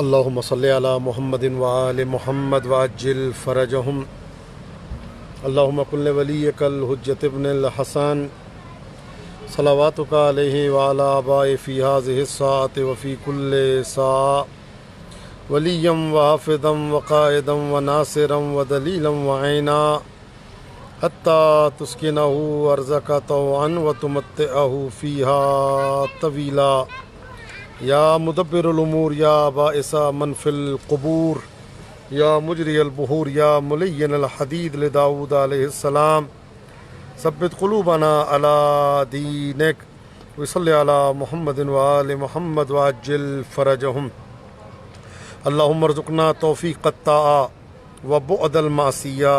اللهم صل على محمد وآل محمد وعجل فرجهم. اللهم كن لوليك الحجة ابن الحسن صلواتك عليه وعلى آبائه في هذه الساعة وفي كل ساعة وليا وحافظا وقائدا وناصرا ودليلا وعينا حتى تسكنه أرزك طوعا وتمتعه فيها طويلا. یا مدبر الامور یا باعث من فی القبور یا مجری البحور یا ملین الحدید لداود علیہ السلام ثبت قلوبنا علی دینک وصلی علی محمد وآل محمد وعجل فرجهم. اللہم ارزقنا توفیق الطاعہ وبعد المعصیہ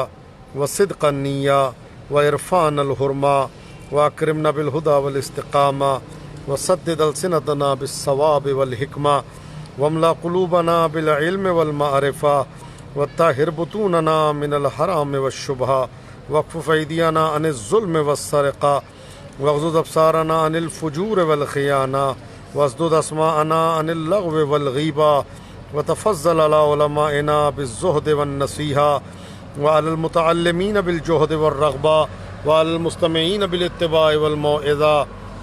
وصدق النیہ وعرفان الحرمہ واکرمنا بالہدى والاستقامہ وسدد السنتنا بالصواب والحکمہ واملا قلوبنا بالعلم والمعرفہ وطہر بطوننا من الحرام والشبہہ واکفف ایدینا عن الظلم والسرقہ واغضض ابصارنا عن الفجور والخیانہ واسدد اسماعنا عن اللغو والغیبہ وتفضل على علمائنا بالزہد والنصیحہ وعلى المتعلمین بالجہد والرغبہ وعلى المستمعین بالاتباع والموعظہ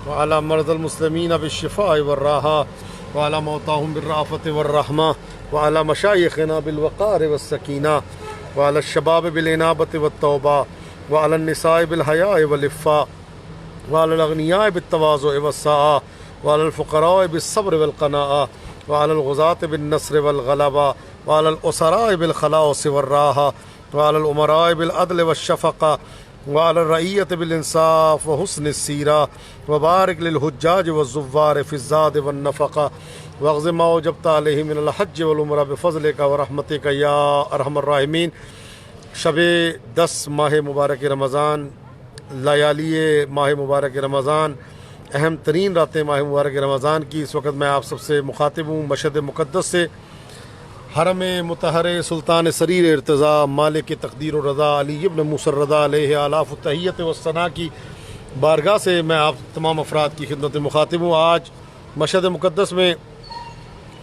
وعلى مرضى المسلمين بالشفاء والراحة وعلى موتاهم بالرأفة والرحمة وعلى مشايخنا بالوقار والسكينة وعلى الشباب بالإنابة والتوبة وعلى النساء بالحياء والإفاء وعلى الأغنياء بالتواضع والسعة وعلى الفقراء بالصبر والقناعة وعلى الغزاة بالنصر والغلبة وعلى الأسراء بالخلاص والراحة وعلى الأمراء بالعدل والشفقة وعلى الرعية بالإنصاف وحسن السيرة وبارك للحجاج والزوار في الزاد والنفقة واغض ما وجبت عليه من الحج والعمرة بفضلك ورحمتك يا أرحم الراحمين. شب 10 ماہ مبارک رمضان، لیالی ماہ مبارک رمضان، اہم ترین راتیں ماہ مبارک رمضان کی اس وقت میں آپ سب سے مخاطب ہوں مشہد مقدس سے، حرم مطہر سلطان سریر ارتضیٰ مالک تقدیر و رضا علی ابن موسیٰ الرضا علیہ آلاف التحیت والثناء کی بارگاہ سے میں آپ تمام افراد کی خدمت میں مخاطب ہوں. آج مشہد مقدس میں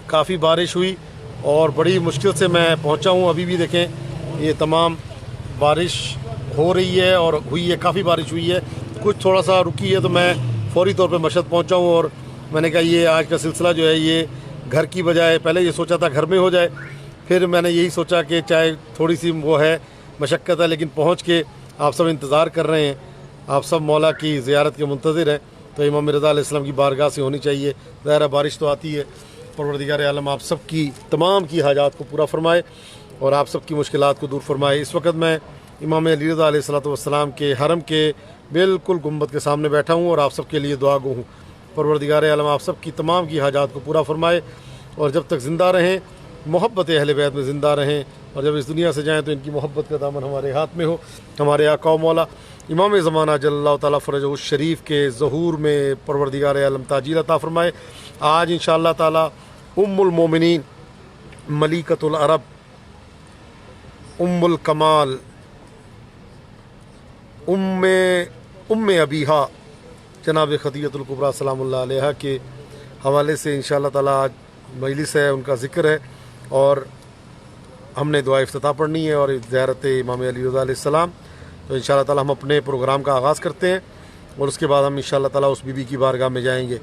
کافی بارش ہوئی اور بڑی مشکل سے میں پہنچا ہوں. ابھی بھی دیکھیں یہ تمام بارش ہو رہی ہے اور ہوئی ہے، کافی بارش ہوئی ہے، کچھ تھوڑا سا رکی ہے تو میں فوری طور پہ مشہد پہنچا ہوں. اور میں نے کہا یہ آج کا سلسلہ جو ہے یہ گھر کی بجائے، پہلے یہ سوچا تھا گھر میں ہو جائے، پھر میں نے یہی سوچا کہ چاہے تھوڑی سی وہ ہے مشقت ہے لیکن پہنچ کے آپ سب انتظار کر رہے ہیں، آپ سب مولا کی زیارت کے منتظر ہیں تو امام رضا علیہ السلام کی بارگاہ سے ہونی چاہیے. ظاہر بارش تو آتی ہے. پروردگار عالم آپ سب کی تمام کی حاجات کو پورا فرمائے اور آپ سب کی مشکلات کو دور فرمائے. اس وقت میں امام علی رضا علیہ السلام کے حرم کے بالکل گنبد کے سامنے بیٹھا ہوں اور آپ سب کے لیے دعا گو ہوں. پروردگار عالم آپ سب کی تمام کی حاجات کو پورا فرمائے اور جب تک زندہ رہیں محبت اہل بیت میں زندہ رہیں اور جب اس دنیا سے جائیں تو ان کی محبت کا دامن ہمارے ہاتھ میں ہو. ہمارے آقا و مولا امام زمانہ جل اللہ تعالیٰ فرجہ الشریف کے ظہور میں پروردگار عالم تاجیل عطا فرمائے. آج انشاءاللہ تعالیٰ ام المومنین، ملیکۃ العرب، ام الکمال، ام ابیہا جناب خدیجۃ الکبریٰ سلام اللہ علیہا کے حوالے سے انشاءاللہ تعالیٰ آج مجلس ہے، ان کا ذکر ہے اور ہم نے دعا افتتاح پڑھنی ہے اور زیارت امام علی رضا علیہ السلام. تو انشاءاللہ تعالیٰ ہم اپنے پروگرام کا آغاز کرتے ہیں اور اس کے بعد ہم انشاءاللہ تعالیٰ اس بی بی کی بارگاہ میں جائیں گے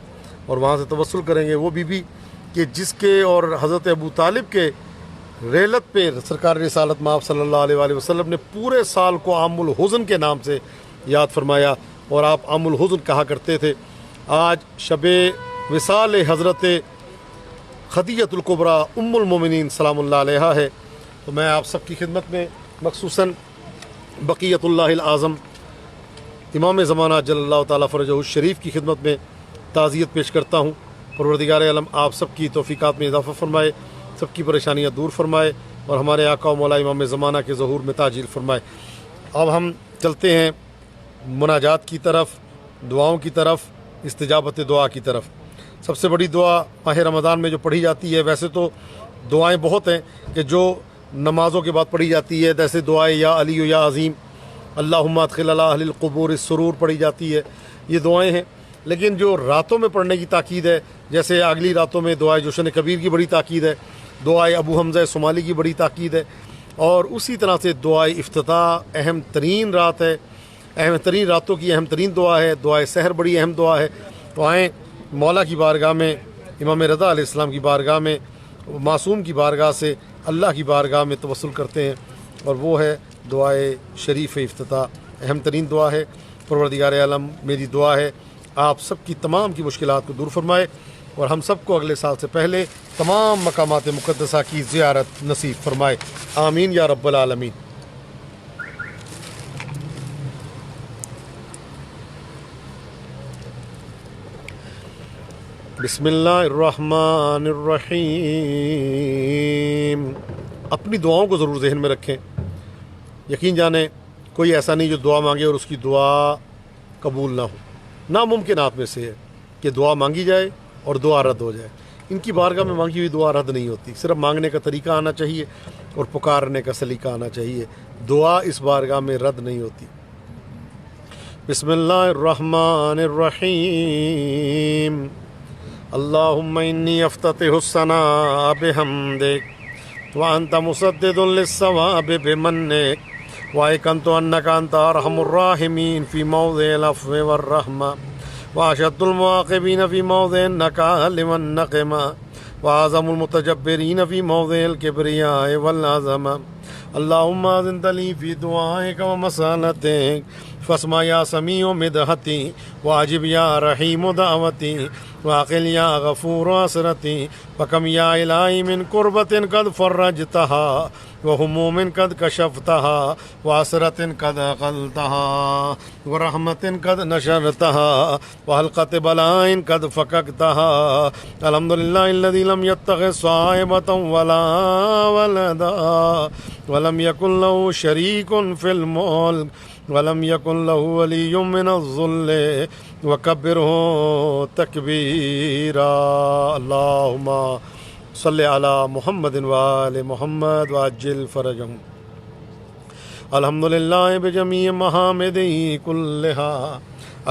اور وہاں سے توسل کریں گے. وہ بی بی کہ جس کے اور حضرت ابو طالب کے ریلت پہ سرکار رسالت مآب صلی اللہ علیہ وآلہ وسلم نے پورے سال کو عام الحزن کے نام سے یاد فرمایا اور آپ عام الحزن کہا کرتے تھے. آج شب وصال حضرت خدیجۃ الکبریٰ ام المومنین سلام اللہ علیہا ہے. تو میں آپ سب کی خدمت میں مخصوصاً بقیت اللہ العظم امام زمانہ جل اللہ تعالیٰ فرجہ الشریف کی خدمت میں تعزیت پیش کرتا ہوں. پروردگار عالم آپ سب کی توفیقات میں اضافہ فرمائے، سب کی پریشانیاں دور فرمائے اور ہمارے آقا و مولا امام زمانہ کے ظہور میں تاجیل فرمائے. اب ہم چلتے ہیں مناجات کی طرف، دعاؤں کی طرف، استجابت دعا کی طرف. سب سے بڑی دعا ماہ رمضان میں جو پڑھی جاتی ہے، ویسے تو دعائیں بہت ہیں کہ جو نمازوں کے بعد پڑھی جاتی ہے، جیسے دعائیں یا علی و یا عظیم، اللہم ادخل علی اہل القبور السرور پڑھی جاتی ہے، یہ دعائیں ہیں. لیکن جو راتوں میں پڑھنے کی تاکید ہے، جیسے اگلی راتوں میں دعائے جوشن کبیر کی بڑی تاکید ہے، دعائے ابو حمزہ صومالی کی بڑی تاکید ہے، اور اسی طرح سے دعائے افتتاح اہم ترین رات ہے، اہم ترین راتوں کی اہم ترین دعا ہے، دعائے سحر بڑی اہم دعا ہے۔ تو آئیں مولا کی بارگاہ میں، امام رضا علیہ السلام کی بارگاہ میں، معصوم کی بارگاہ سے اللہ کی بارگاہ میں توسل کرتے ہیں، اور وہ ہے دعائے شریف افتتاح، اہم ترین دعا ہے۔ پروردگار عالم میری دعا ہے آپ سب کی تمام کی مشکلات کو دور فرمائے، اور ہم سب کو اگلے سال سے پہلے تمام مقامات مقدسہ کی زیارت نصیب فرمائے، آمین یا رب العالمین۔ بسم اللہ الرحمن الرحیم۔ اپنی دعاؤں کو ضرور ذہن میں رکھیں، یقین جانیں کوئی ایسا نہیں جو دعا مانگے اور اس کی دعا قبول نہ ہو۔ ناممکنات میں سے ہے کہ دعا مانگی جائے اور دعا رد ہو جائے۔ ان کی بارگاہ میں مانگی ہوئی دعا رد نہیں ہوتی، صرف مانگنے کا طریقہ آنا چاہیے اور پکارنے کا سلیقہ آنا چاہیے، دعا اس بارگاہ میں رد نہیں ہوتی۔ بسم اللہ الرحمن الرحیم۔ اللہم انی افتتح الثناء بحمدک وانت مسدد للثواب بمنک وایقنت انک انت ارحم الراحمین فی موضع العفو والرحمہ واشد المعاقبین فی موضع النکال والنقمہ واعظم المتجبرین فی موضع الکبریاء والعظمہ۔ اللہم اذنت لی فی دعائک ومسالتک فاسمع یا سمیع مدحتی واجب یا رحیم دعوتی واقل یا غفور عسرتی فکم یا الہی من قربت قد فرجتہا وہموم قد کشفتہا وعسرت قد اقلتہا ورحمت قد نشرتہا وحلقت بلاء قد فککتہا۔ الحمدللہ الذی لم یتخذ صاحبۃ ولا ولدا ولم یکن لہ شریک فی الملک ولم یکن لہ ولی من الذل وکبرہ تکبیرا۔ اللہم صلی علی محمد وآل محمد وعجل فرجہم۔ الحمدللہ بجمیع محامدہ کلہا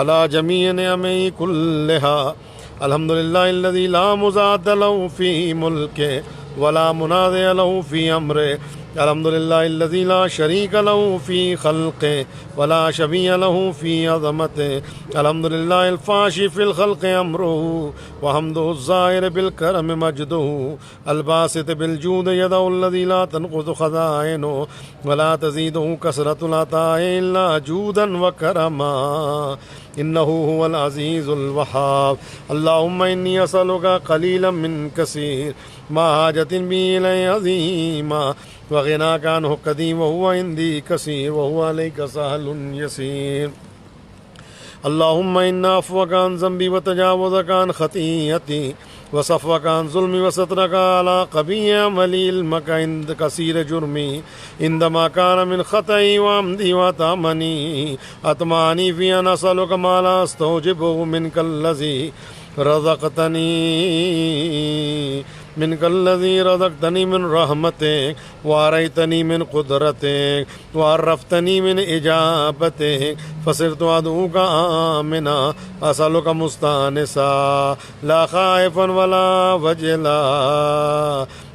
علی جمیع نعمہ کلہا۔ الحمدللہ الذی لا مضاد لہ فی ملکہ ولا منازع لہ فی امرہ۔ الحمدللہ الذی لا شریک لہ فی خلقہ ولا شبیہ لہ فی عظمتہ۔ الحمدللہ الفاشی فی الخلق امرہ وحمدہ الظاہر بالکرم مجدہ۔ الباسط بالجود یدہ الذی لا تنقض خزائنہ ولا تزیدہ کثرۃ العطاء الا جودا وکرما انہ هو العزیز الوہاب۔ اللہم انی اسألک قلیلا من کثیر ما حاجت بی الی عظیما وغناک عنہ قدیم وہو عندی کثیر وہو علیک سہل یسیر۔ اللہم انا عفوک عن ذنبی وتجاوزک عن خطیئتی وصفوک عن ظلمی وسترک علی قبیح عملی علمک عند کثیر جرمی عندما کان من خطئی وعمدی وتامنی اتمانی فی ان اسألک ما لا استوجبہ منک الذی رزقتنی منک الذی رزقتنی من رحمتک وآریتنی من قدرتک وعرفتنی من اجابتک فصرت ادعوک آمنا اسألک مستانسا لا خائفا ولا وجلا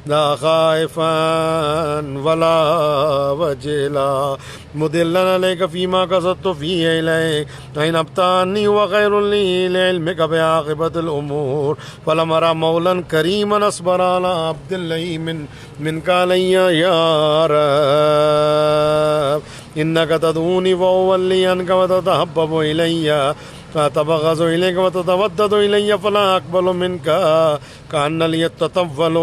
لا خائفا ولا وجلا مدلن علیک فیما قصدت فیہ الیک ان ابتانی وخیر لی لعلمک بعاقبۃ الامور فلم ارى مولا کریما اصبر علی عبد اللہی منک علی یا رب انک تدعونی فاولی عنک وتتحبب الی فأتبغض إليك وتتودد إلي فلا أقبل منك كأن لي التطفل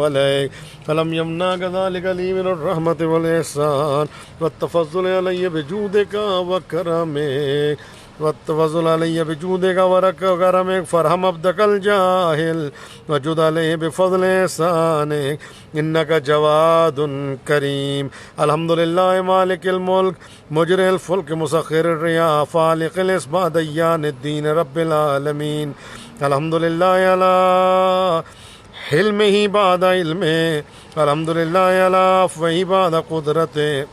عليك فلم يمنعك ذلك لي من الرحمة والإحسان والتفضل علي بجودك وكرمك والتفضل علي بجودك وكرمك فارحم عبدك الجاهل وجد عليه بفضل إحسانك إنك جواد كريم۔ الحمد لله مالك الملك مجري الفلك مسخر الرياح فالق الإصباح ديان الدين رب العالمين۔ الحمد لله على حلمه بعد علمه الحمد لله على عفوه بعد قدرته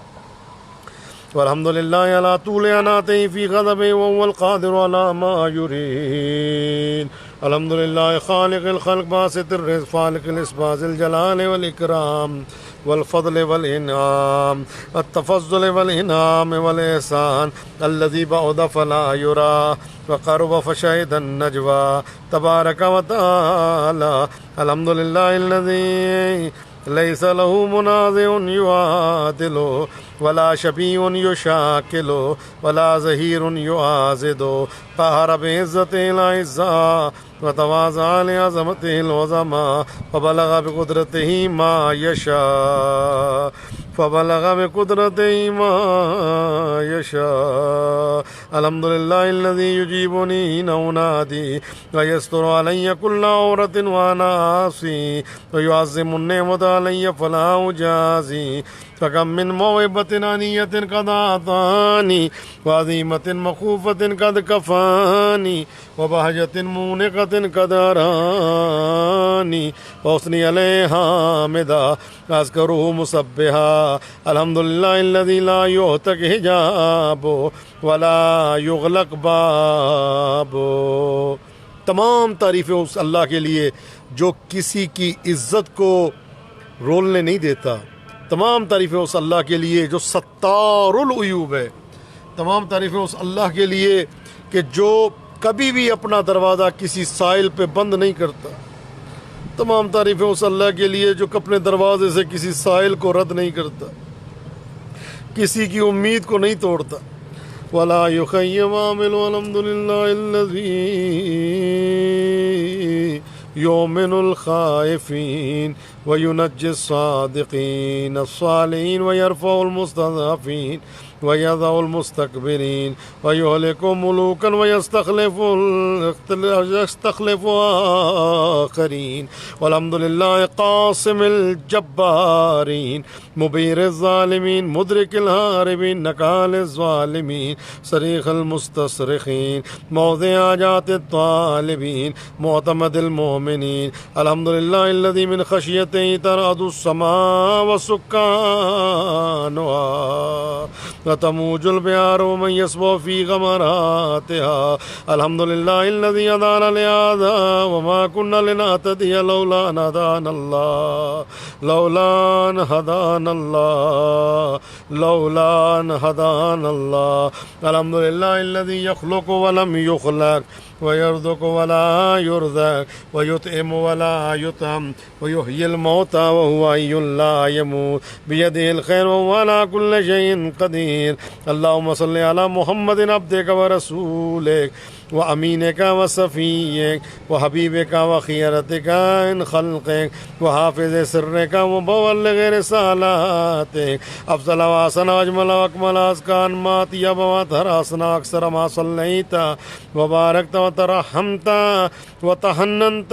والحمد لله على طول عناته في غضبه وهو القادر على ما يريد. الحمد لله خالق الخلق باسط الرزق فالق الاسباز الجلال والإكرام والفضل والإنعام التفضل والإنعام والإحسان الذي بعد فلا يرى وقرب فشهد النجوى تبارك وتعالى. الحمد لله الذي ليس له منازع يعادله ولا شفيع يشاكله ولا زهير يعازده. قهر بعزته الأعزاء وتواضع لعظمته العظماء فبلغ بقدرته ما يشاء الحمد لله الذي يجيبني حين أنادي ويستر علي كل عورة وأنا آسي ويعظم النعمة علي فلا أجازي. فكم من موهبة عنية قد أعطاني وعظيمة مخوفة قد كفاني وبهجة مونقة قد أراني وأثني عليها حامدا أذكره مسبحا. الحمد لله الذي لا يهتك حجابه ولا يغلق بابه. تمام تعریفیں اس اللہ کے لیے جو کسی کی عزت کو رولنے نہیں دیتا. تمام تعریفیں اس اللہ کے لیے جو ستار العیوب ہے. تمام تعریفیں اس اللہ کے لیے کہ جو کبھی بھی اپنا دروازہ کسی سائل پہ بند نہیں کرتا. تمام تعریفیں اس اللہ کے لیے جو اپنے دروازے سے کسی سائل کو رد نہیں کرتا, کسی کی امید کو نہیں توڑتا. ولا يخيب عامل الحمد لله الذي يؤمن الخائفين وينجي الصادقين الصالحين ويرفع المستضعفين ويضع المستكبرين ويهلك ملوكا ويستخلف آخرين. والحمد لله قاسم الجبارين مبير الظالمين مدرك الهاربين نكال الظالمين صريخ المستصرخين موضع حاجات الطالبين معتمد المؤمنين. الحمد لله الذي من خشيته ترعد السماء وسكانها وتموج البحار ومن يسبح في غمراتها. الحمد لله الذي هدانا لهذا وما كنا لنهتدي لولا أن هدانا الله لولا أن هدانا الله. الحمد لله الذي يخلق ولم يخلق ويرزق ولا يرزق ويطعم ولا يطعم ويحيي الموتى وهو حي لا يموت بيده الخير وهو على كل شيء قدير. اللهم صل على محمد عبدك ورسولك وأمينك وصفيك وحبيبك وخيرتك من خلقك وحافظ سرك ومبلغ رسالاتك. أفضل وأحسن وأجمل وأكمل أزكى ما طيب وأطهر أحسن أكثر ما صليت وباركت وترحمت وتحننت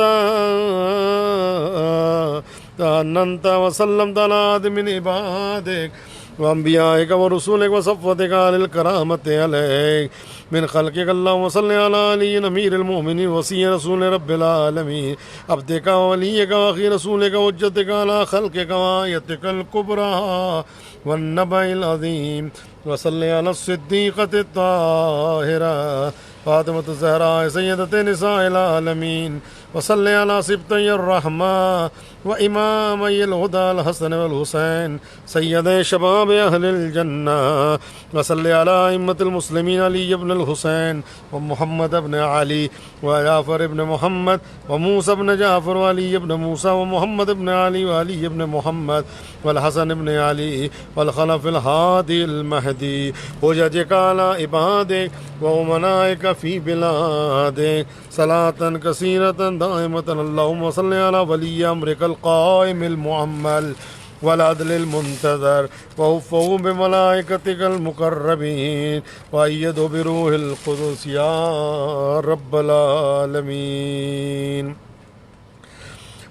وسلمت على أحد من عبادك وأنبيائك ورسولك وصفوتك على الكرامة عليك من خلقك. اللهم صل على علي أمير المؤمنين وصي رسول رب العالمين عبدك ووليك وأخي رسولك وحجتك على خلقك وآيتك الكبرى والنبأ العظيم. وصل على الصديقة الطاهرة فاطمة الزهراء سيدة نساء العالمين. وصل على سبطي الرحمة وإمامي الهدى الحسن والحسين سيدي شباب أهل الجنة. وصل على أئمة المسلمين علي بن الحسين ومحمد بن علي وجعفر بن محمد وموسى بن جعفر وعلي بن موسى ومحمد بن علي وعلي بن محمد والحسن بن علي والخلف الهادي المهدي حججك على عبادك وأمنائك في بلادك صلاة كثيرة دائمة. اللهم صل على ولي أمرك القائم المعمل والعدل المنتظر ووفه بملائكتك المقربين وأيده بروح القدس يا رب العالمين.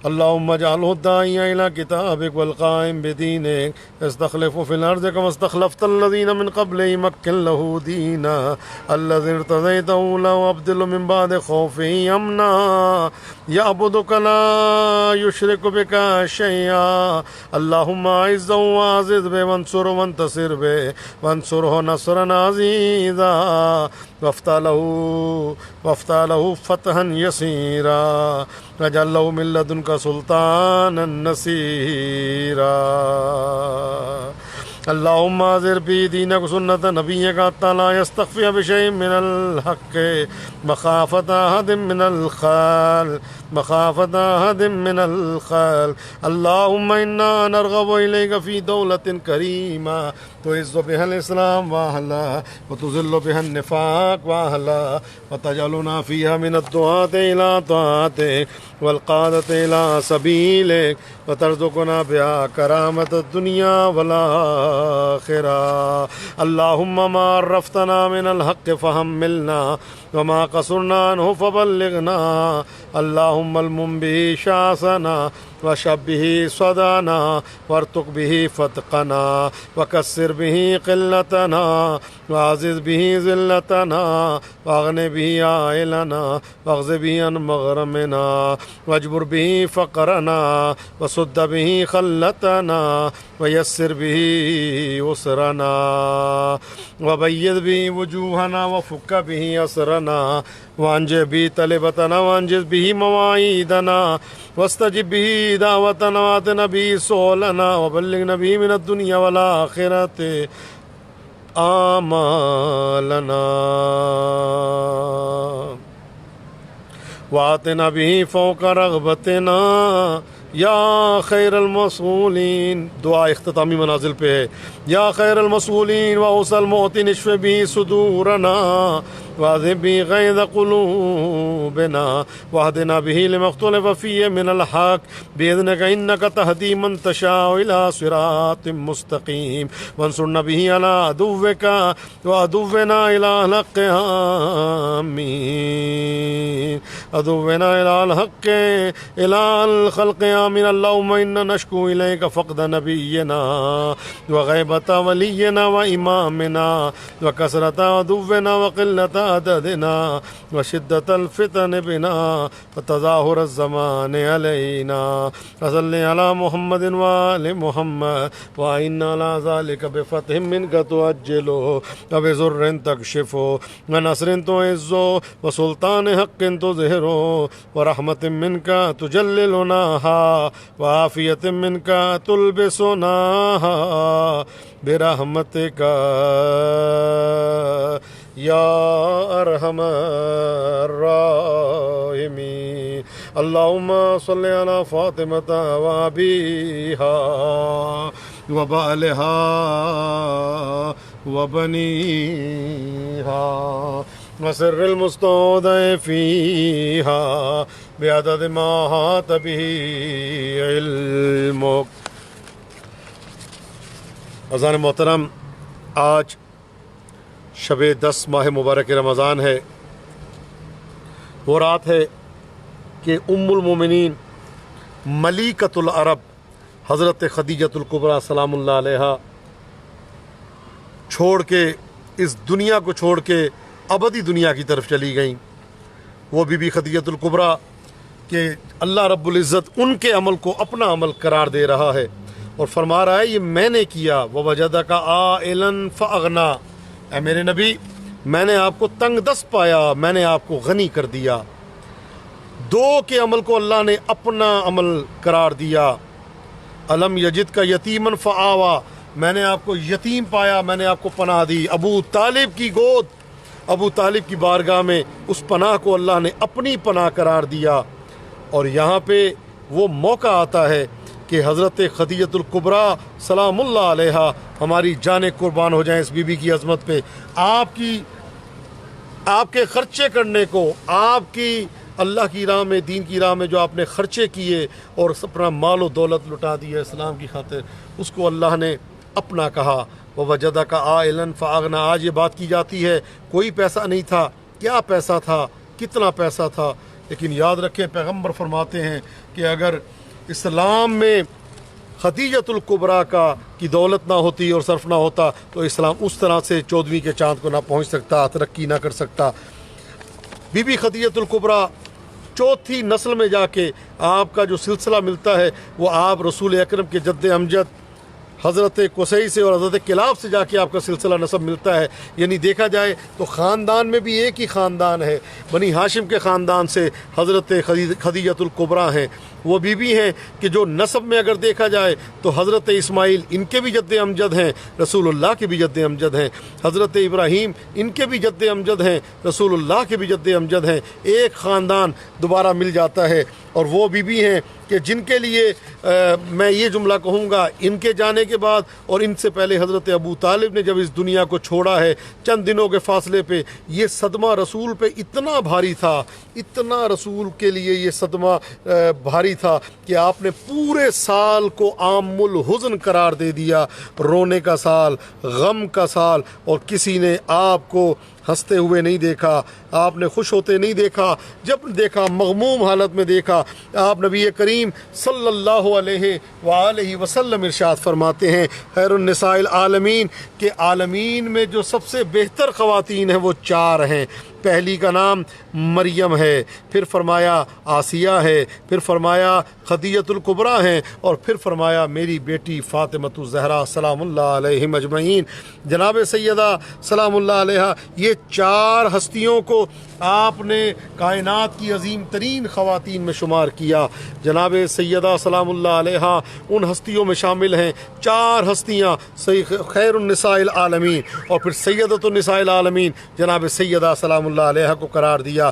اللهم اجعله الداعي إلى كتابك والقائم بدينك يستخلف في الأرض كما استخلفت الذين من قبله مكن له دينا الذي ارتضيته له وابدل من بعد خوفه أمنا يعبدك لا يشرك بك شيئا اللهم أعزه وأعزز به وانصره وانتصر به وانصره نصرا عزيزا وافتح له فتحا يسيرا واجعل له من لدنك سلطانا نصيرا اللهم اظهر به دينك سنة نبيك حتى لا يستخفي بشيء من الحق مخافة أحد من الخلق اللهم إنا نرغب إليك في دولة كريمة تعز بها الإسلام وأهله وتذل بها النفاق وأهله وتجعلنا فيها من الدعاة إلى طاعتك والقادة إلى سبيلك وترزقنا بها كرامة الدنيا والآخرة اللهم ما عرفتنا من الحق فحملنا وما قصرنا عنه فبلغنا اللهم المم به شاسنا وشبه صدانا وارتق به فتقنا وكسر به قلتنا وعزز به ذلتنا واغن به عائلنا واغز به عن مغرمنا واجبر به فقرنا وسد به خلتنا ويسر به يسرنا وبيض به وجوهنا وفك به أسرنا وانجز به طلبتنا وانجز به مواعيدنا واستجب به دعوتنا واتنا به سؤلنا وبلغنا به من الدنيا والآخرة آمالنا واتنا به فوق رغبتنا یا خیر المسئولین. دعا اختتامی منازل پہ ہے. یا خیر المسئولین واوصل المعطی نشف بھی صدورنا واذهب به غيظ قلوبنا واهدنا به لما اختلف فيه من الحق بإذنك إنك تهدي من تشاء إلى صراط مستقيم وانصرنا به على عدوك وعدونا إلى الحق آمين عدونا إلى الحق إلى الخلق آمين اللهم إنا نشكو إليك فقد نبينا وغيبة ولينا وإمامنا وكثرة عدونا وقلة عددنا وشدة الفتن بنا وتظاهر الزمان علينا وصل على محمد وآل محمد وإنا على ذلك بفتح منك تؤجله وبزر تكشفه ونصر تعزه وسلطان حق تظهره ورحمة منك تجللناها وعافية منك تلبسناها برحمتك یا ارحم الراحمین. اللهم صل على فاطمة وأبيها وبعلها وبنيها وسر المستودع فيها بعدد ما أحاط به علمك. اذان محترم، آج شب 10 ماہ مبارک رمضان ہے. وہ رات ہے کہ ام المومنین ملیکۃ العرب حضرت خدیجۃ الکبریٰ سلام اللہ علیہا چھوڑ کے اس دنیا کو چھوڑ کے ابدی دنیا کی طرف چلی گئیں. وہ بی بی خدیجۃ الکبریٰ کہ اللہ رب العزت ان کے عمل کو اپنا عمل قرار دے رہا ہے اور فرما رہا ہے یہ میں نے کیا. وَوَجَدَكَ عَائِلًا فَأَغْنَى، اے میرے نبی میں نے آپ کو تنگ دست پایا، میں نے آپ کو غنی کر دیا. دو کے عمل کو اللہ نے اپنا عمل قرار دیا. الم یجد کا یتیمن فآوا، میں نے آپ کو یتیم پایا، میں نے آپ کو پناہ دی. ابو طالب کی گود، ابو طالب کی بارگاہ میں اس پناہ کو اللہ نے اپنی پناہ قرار دیا. اور یہاں پہ وہ موقع آتا ہے کہ حضرت خدیجۃ الکبریٰ سلام اللہ علیہا ہماری جانیں قربان ہو جائیں اس بی بی کی عظمت پہ. آپ کے خرچے کرنے کو، آپ کی اللہ کی راہ میں، دین کی راہ میں جو آپ نے خرچے کیے اور اپنا مال و دولت لٹا دیا اسلام کی خاطر، اس کو اللہ نے اپنا کہا. وَوَجَدَكَ عَائِلًا فَأَغْنَى. آج یہ بات کی جاتی ہے کوئی پیسہ نہیں تھا. کیا پیسہ تھا، کتنا پیسہ تھا؟ لیکن یاد رکھیں پیغمبر فرماتے ہیں کہ اگر اسلام میں خدیجۃ الکبریٰ کی دولت نہ ہوتی اور صرف نہ ہوتا تو اسلام اس طرح سے 14ویں کے چاند کو نہ پہنچ سکتا، ترقی نہ کر سکتا۔ بی بی خدیجۃ الکبریٰ چوتھی نسل میں جا کے آپ کا جو سلسلہ ملتا ہے وہ آپ رسول اکرم کے جد امجد حضرت قصی سے اور حضرت کلاب سے جا کے آپ کا سلسلہ نسب ملتا ہے۔ یعنی دیکھا جائے تو خاندان میں بھی ایک ہی خاندان ہے، بنی ہاشم کے خاندان سے حضرت خدیجۃ الکبریٰ ہیں، وہ بیوی ہیں کہ جو نسب میں اگر دیکھا جائے تو حضرت اسماعیل ان کے بھی جد امجد ہیں، رسول اللہ کے بھی جد امجد ہیں، حضرت ابراہیم ان کے بھی جد امجد ہیں، رسول اللہ کے بھی جد امجد ہیں۔ ایک خاندان دوبارہ مل جاتا ہے، اور وہ بیوی ہیں کہ جن کے لیے میں یہ جملہ کہوں گا، ان کے جانے کے بعد اور ان سے پہلے حضرت ابو طالب نے جب اس دنیا کو چھوڑا ہے چند دنوں کے فاصلے پہ، یہ صدمہ رسول پہ اتنا بھاری تھا، اتنا رسول کے لیے یہ صدمہ بھاری تھا کہ آپ نے پورے سال کو عام الحزن قرار دے دیا، رونے کا سال، غم کا سال، اور کسی نے آپ کو ہنستے ہوئے نہیں دیکھا، آپ نے خوش ہوتے نہیں دیکھا، جب دیکھا مغموم حالت میں دیکھا۔ آپ نبی کریم صلی اللہ علیہ وآلہ وسلم ارشاد فرماتے ہیں خیر النساء العالمین، کہ عالمین میں جو سب سے بہتر خواتین ہیں وہ 4 ہیں۔ پہلی کا نام مریم ہے، پھر فرمایا آسیہ ہے، پھر فرمایا خدیجۃ الکبریٰ ہیں، اور پھر فرمایا میری بیٹی فاطمۃ الزہرا سلام اللہ علیہم اجمعین۔ جناب سیدہ سلام اللہ علیہا، یہ 4 ہستیوں کو آپ نے کائنات کی عظیم ترین خواتین میں شمار کیا۔ جناب سیدہ سلام اللہ علیہا ان ہستیوں میں شامل ہیں، 4 ہستیاں خیر النساء العالمین، اور پھر سیدۃ النساء العالمین جناب سیدہ سلام اللہ علیہا کو قرار دیا۔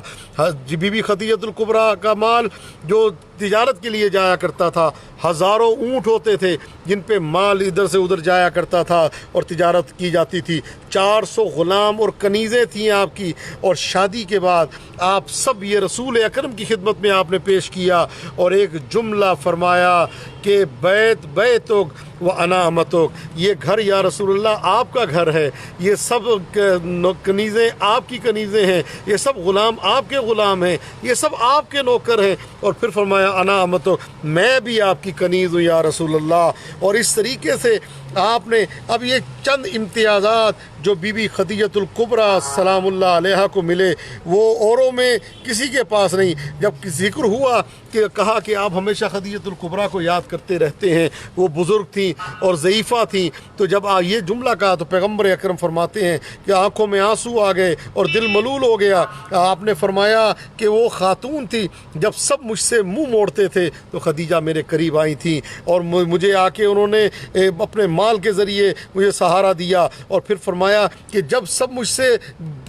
بی بی خدیجۃ الکبریٰ کا مال جو تجارت کے لیے جایا کرتا تھا، ہزاروں اونٹ ہوتے تھے جن پہ مال ادھر سے ادھر جایا کرتا تھا اور تجارت کی جاتی تھی، 400 غلام اور کنیزیں تھیں آپ کی، اور شادی کے بعد آپ سب یہ رسول اکرم کی خدمت میں آپ نے پیش کیا اور ایک جملہ فرمایا کہ بیت بیتک و انا امتک، یہ گھر یا رسول اللہ آپ کا گھر ہے، یہ سب کنیزیں آپ کی کنیزیں ہیں، یہ سب غلام آپ کے غلام ہیں، یہ سب آپ کے نوکر ہیں، اور پھر فرمایا انا امتک، میں بھی آپ کی کنیز ہوں یا رسول اللہ۔ اور اس طریقے سے آپ نے اب یہ چند امتیازات جو بی بی خدیجۃ الکبریٰ سلام اللہ علیہا کو ملے وہ اوروں میں کسی کے پاس نہیں۔ جب ذکر ہوا کہ کہا کہ آپ ہمیشہ خدیجۃ الکبریٰ کو یاد کرتے رہتے ہیں، وہ بزرگ تھیں اور ضعیفہ تھیں، تو جب یہ جملہ کہا تو پیغمبر اکرم فرماتے ہیں کہ آنکھوں میں آنسو آ گئے اور دل ملول ہو گیا۔ آپ نے فرمایا کہ وہ خاتون تھی، جب سب مجھ سے منہ موڑتے تھے تو خدیجہ میرے قریب آئی تھیں اور مجھے آ کے انہوں نے اپنے مال کے ذریعے مجھے سہارا دیا، اور پھر فرمایا کہ جب سب مجھ سے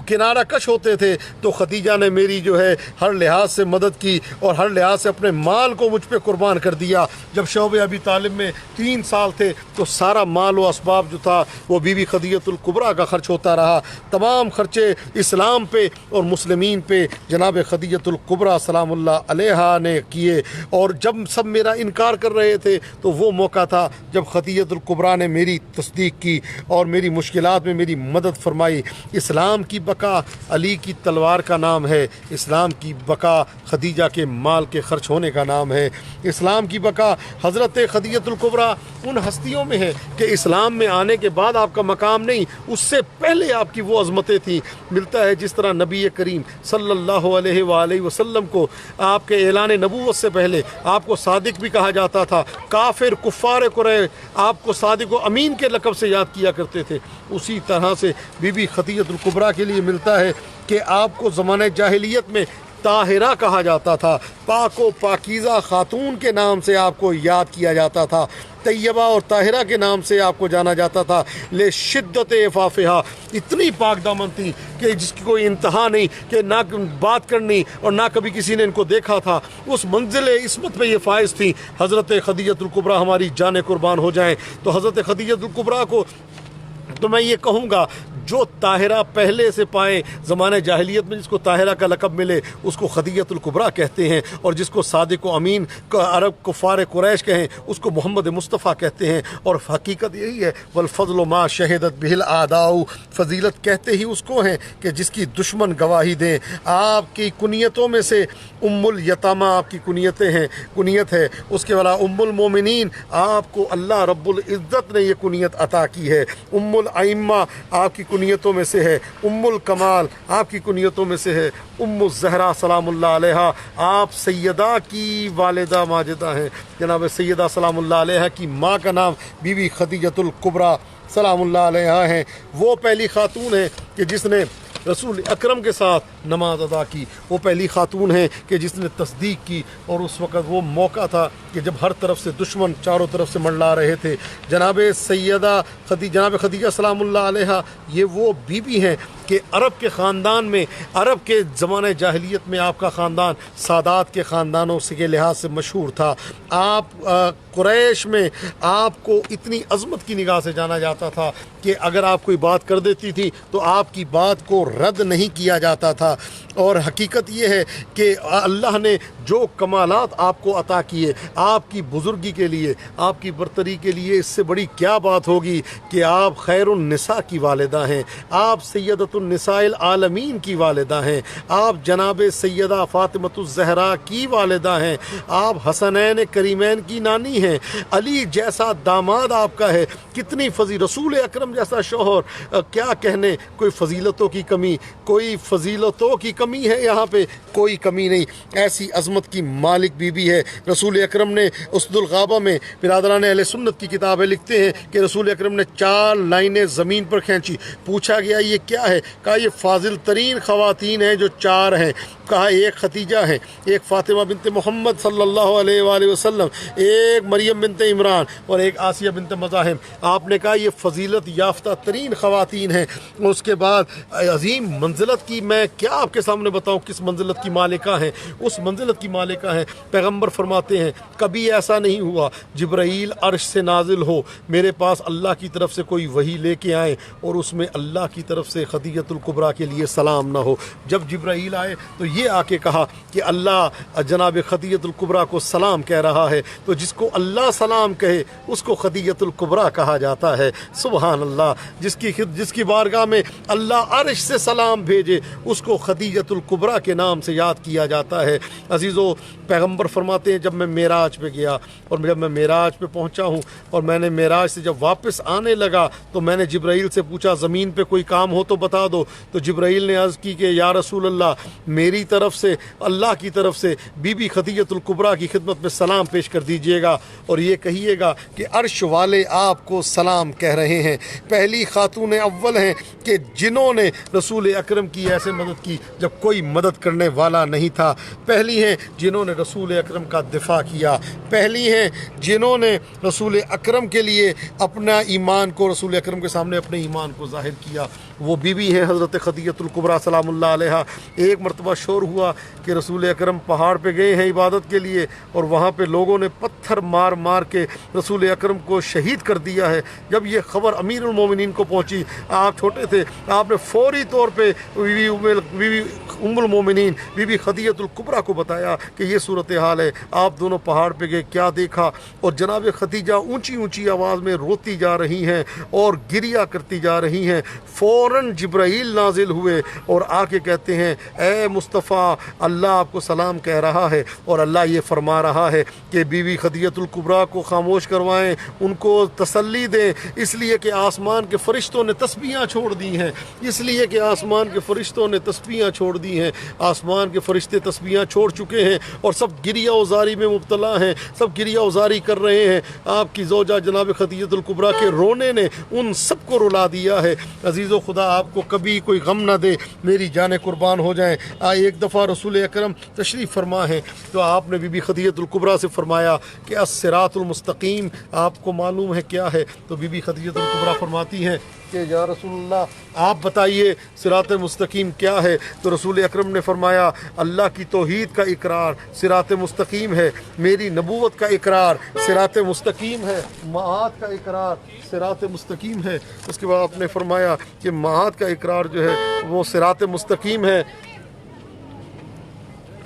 کنارہ کش ہوتے تھے تو خدیجہ نے میری جو ہے ہر لحاظ سے مدد کی اور ہر لحاظ سے اپنے مال کو مجھ پہ قربان کر دیا۔ جب شعب ابی طالب میں 3 سال تھے تو سارا مال و اسباب جو تھا وہ بی بی خدیجۃ الکبریٰ کا خرچ ہوتا رہا، تمام خرچے اسلام پہ اور مسلمین پہ جناب خدیجۃ الکبریٰ سلام اللہ علیہا نے کیے۔ اور جب سب میرا انکار کر رہے تھے تو وہ موقع تھا جب خدیجۃ الکبریٰ نے میری تصدیق کی اور میری مشکلات میں میری مدد فرمائی۔ اسلام کی بقا علی کی تلوار کا نام ہے، اسلام کی بقا خدیجہ کے مال کے خرچ ہونے کا نام ہے، اسلام کی بقا حضرت خدیجۃ الکبریٰ ان ہستیوں میں ہے کہ اسلام میں آنے کے بعد آپ کا مقام نہیں، اس سے پہلے آپ کی وہ عظمتیں تھیں۔ ملتا ہے جس طرح نبی کریم صلی اللہ علیہ وآلہ وسلم کو آپ کے اعلان نبوت سے پہلے آپ کو صادق بھی کہا جاتا تھا، کافر کفار قریش آپ کو صادق و امین کے لقب سے یاد کیا کرتے تھے، اسی طرح سے بی بی خدیجۃ الکبریٰ کے لیے ملتا ہے کہ آپ کو زمانہ جاہلیت میں طاہرہ کہا جاتا تھا، پاک و پاکیزہ خاتون کے نام سے آپ کو یاد کیا جاتا تھا، طیبہ اور طاہرہ کے نام سے آپ کو جانا جاتا تھا، لے شدت عفافہا، اتنی پاک دامن تھی کہ جس کی کوئی انتہا نہیں، کہ نہ بات کرنی اور نہ کبھی کسی نے ان کو دیکھا تھا، اس منزل عصمت پہ یہ فائز تھی۔ حضرت خدیجۃ الکبریٰ ہماری جان قربان ہو جائیں، تو حضرت خدیجۃ الکبریٰ کو تو میں یہ کہوں گا جو طاہرہ پہلے سے پائے زمانہ جاہلیت میں جس کو طاہرہ کا لقب ملے اس کو خدیجۃ الکبریٰ کہتے ہیں، اور جس کو صادق و امین عرب کفار قریش کہیں اس کو محمد مصطفیٰ کہتے ہیں، اور حقیقت یہی ہے والفضل ما شہدت بہ الاعداء، فضیلت کہتے ہی اس کو ہیں کہ جس کی دشمن گواہی دیں۔ آپ کی کنیتوں میں سے ام الیتامہ آپ کی کنیت ہے، اس کے بعد ام المومنین آپ کو اللہ رب العزت نے یہ کنیت عطا کی ہے، ام الائمہ آپ کی کنیتوں میں سے ہے، ام الکمال آپ کی کنیتوں میں سے ہے، ام الزہرا سلام اللہ علیہا آپ سیدہ کی والدہ ماجدہ ہیں، جناب سیدہ سلام اللہ علیہا کی ماں کا نام بی بی خدیجۃ الکبریٰ سلام اللہ علیہا ہیں۔ وہ پہلی خاتون ہیں کہ جس نے رسول اکرم کے ساتھ نماز ادا کی، وہ پہلی خاتون ہیں کہ جس نے تصدیق کی، اور اس وقت وہ موقع تھا کہ جب ہر طرف سے دشمن چاروں طرف سے منڈلا رہے تھے۔ جناب خدیجہ سلام اللہ علیہا یہ وہ بیوی ہیں کہ عرب کے خاندان میں، عرب کے زمانہ جاہلیت میں آپ کا خاندان سادات کے خاندانوں سے کے لحاظ سے مشہور تھا۔ آپ قریش میں آپ کو اتنی عظمت کی نگاہ سے جانا جاتا تھا کہ اگر آپ کوئی بات کر دیتی تھی تو آپ کی بات کو رد نہیں کیا جاتا تھا، اور حقیقت یہ ہے کہ اللہ نے جو کمالات آپ کو عطا کیے آپ کی بزرگی کے لیے، آپ کی برتری کے لیے، اس سے بڑی کیا بات ہوگی کہ آپ خیر النساء کی والدہ ہیں، آپ سیدۃ النساء العالمین کی والدہ ہیں، آپ جناب سیدہ فاطمۃ الزہرا کی والدہ ہیں، آپ حسنین کریمین کی نانی ہیں، علی جیسا داماد آپ کا ہے، کتنی رسول اکرم جیسا شوہر، کیا کہنے، کوئی فضیلتوں کی کمی، کوئی فضیلتوں کی کمی ہے یہاں پہ کوئی کمی نہیں، ایسی عظمت کی مالک بی بی ہے۔ رسول اکرم نے اسد الغابہ میں برادران اہل سنت کی کتابیں لکھتے ہیں کہ رسول اکرم نے 4 لائنیں زمین پر کھینچی، پوچھا گیا یہ کیا ہے؟ کہا یہ فاضل ترین خواتین ہیں جو 4 ہیں، کہا ایک خدیجہ ہے، ایک فاطمہ بنت محمد صلی اللہ علیہ وآلہ وسلم، ایک مریم بنت عمران، اور ایک آسیہ بنت مزاحم۔ آپ نے کہا یہ فضیلت یافتہ ترین خواتین ہیں۔ اس کے بعد عظیم منزلت کی میں کیا آپ کے سامنے بتاؤں کس منزلت کی مالکہ ہیں، اس منزلت کی مالکہ ہیں۔ پیغمبر فرماتے ہیں کبھی ایسا نہیں ہوا جبرائیل عرش سے نازل ہو، میرے پاس اللہ کی طرف سے کوئی وحی لے کے آئے اور اس میں اللہ کی طرف سے خدیجۃ الکبریٰ کے لیے سلام نہ ہو۔ جب جبرائیل آئے تو یہ آ کے کہا کہ اللہ جناب خدیجۃ الکبریٰ کو سلام کہہ رہا ہے، تو جس کو اللہ سلام کہے اس کو خدیجۃ الکبریٰ کہا جاتا ہے۔ سبحان اللہ، جس کی بارگاہ میں اللہ عرش سے سلام بھیجے اس کو خدیجۃ الکبریٰ کے نام سے یاد کیا جاتا ہے۔ عزیزو، پیغمبر فرماتے ہیں جب میں معراج پہ گیا اور جب میں معراج پہ پہنچا ہوں اور میں نے معراج سے جب واپس آنے لگا تو میں نے جبرائیل سے پوچھا زمین پہ کوئی کام ہو تو بتا دو، تو جبرائیل نے عرض کی کہ یا رسول اللہ میری طرف سے اللہ کی طرف سے بی بی خدیجۃ الکبریٰ کی خدمت میں سلام پیش کر دیجئے گا اور یہ کہیے گا کہ عرش والے آپ کو سلام کہہ رہے ہیں۔ پہلی خاتون اول ہیں کہ جنہوں نے رسول اکرم کی ایسے مدد کی جب کوئی مدد کرنے والا نہیں تھا، پہلی ہیں جنہوں نے رسول اکرم کا دفاع کیا، پہلی ہیں جنہوں نے رسول اکرم کے لیے اپنا ایمان کو رسول اکرم کے سامنے اپنے ایمان کو ظاہر کیا، وہ بیوی ہیں حضرت خدیجۃ الکبریٰ سلام اللہ علیہا۔ ایک مرتبہ شور ہوا کہ رسول اکرم پہاڑ پہ گئے ہیں عبادت کے لیے اور وہاں پہ لوگوں نے پتھر مار مار کے رسول اکرم کو شہید کر دیا ہے۔ جب یہ خبر امیر المومنین کو پہنچی، آپ چھوٹے تھے، آپ نے فوری طور پہ بی بی ام المومنین بی بی خدیجۃ الکبریٰ کو بتایا کہ یہ صورتحال ہے۔ آپ دونوں پہاڑ پہ گئے، کیا دیکھا؟ اور جناب خدیجہ اونچی اونچی آواز میں روتی جا رہی ہیں اور گریا کرتی جا رہی ہیں۔ فوراً جبرائیل نازل ہوئے اور آ کے کہتے ہیں اے مصطفیٰ اللہ آپ کو سلام کہہ رہا ہے اور اللہ یہ فرما رہا ہے کہ بی بی خدیجۃ الکبریٰ کو خاموش کروائیں، ان کو تسلی دیں، اس لیے کہ آسمان کے فرشتوں نے تسبیحاں چھوڑ دی ہیں، اس لیے کہ آسمان کے فرشتوں نے تسبیحاں چھوڑ دی ہیں، آسمان کے فرشتے تسبیحاں چھوڑ چکے ہیں اور سب گریہ وزاری میں مبتلا ہیں، سب گریہ وزاری کر رہے ہیں۔ آپ کی زوجہ جناب خدیجۃ الکبریٰ کے رونے نے ان سب کو رلا دیا ہے۔ عزیز و خدا آپ کو کبھی کوئی غم نہ دے، میری جانیں قربان ہو جائیں۔ ایک دفعہ رسول اکرم تشریف فرما ہے تو آپ نے بی بی خدیجۃ الکبریٰ سے فرمایا کہ الصراط المستقیم آپ کو معلوم ہے کیا ہے؟ تو بی بی خدیجۃ الکبریٰ فرماتی ہیں کہ یا رسول اللہ آپ بتائیے صراط مستقیم کیا ہے؟ تو رسول اکرم نے فرمایا اللہ کی توحید کا اقرار صراط مستقیم ہے، میری نبوت کا اقرار صراط مستقیم ہے، معاد کا اقرار صراط مستقیم ہے۔ اس کے بعد آپ نے فرمایا کہ معاد کا اقرار جو ہے وہ صراط مستقیم ہے،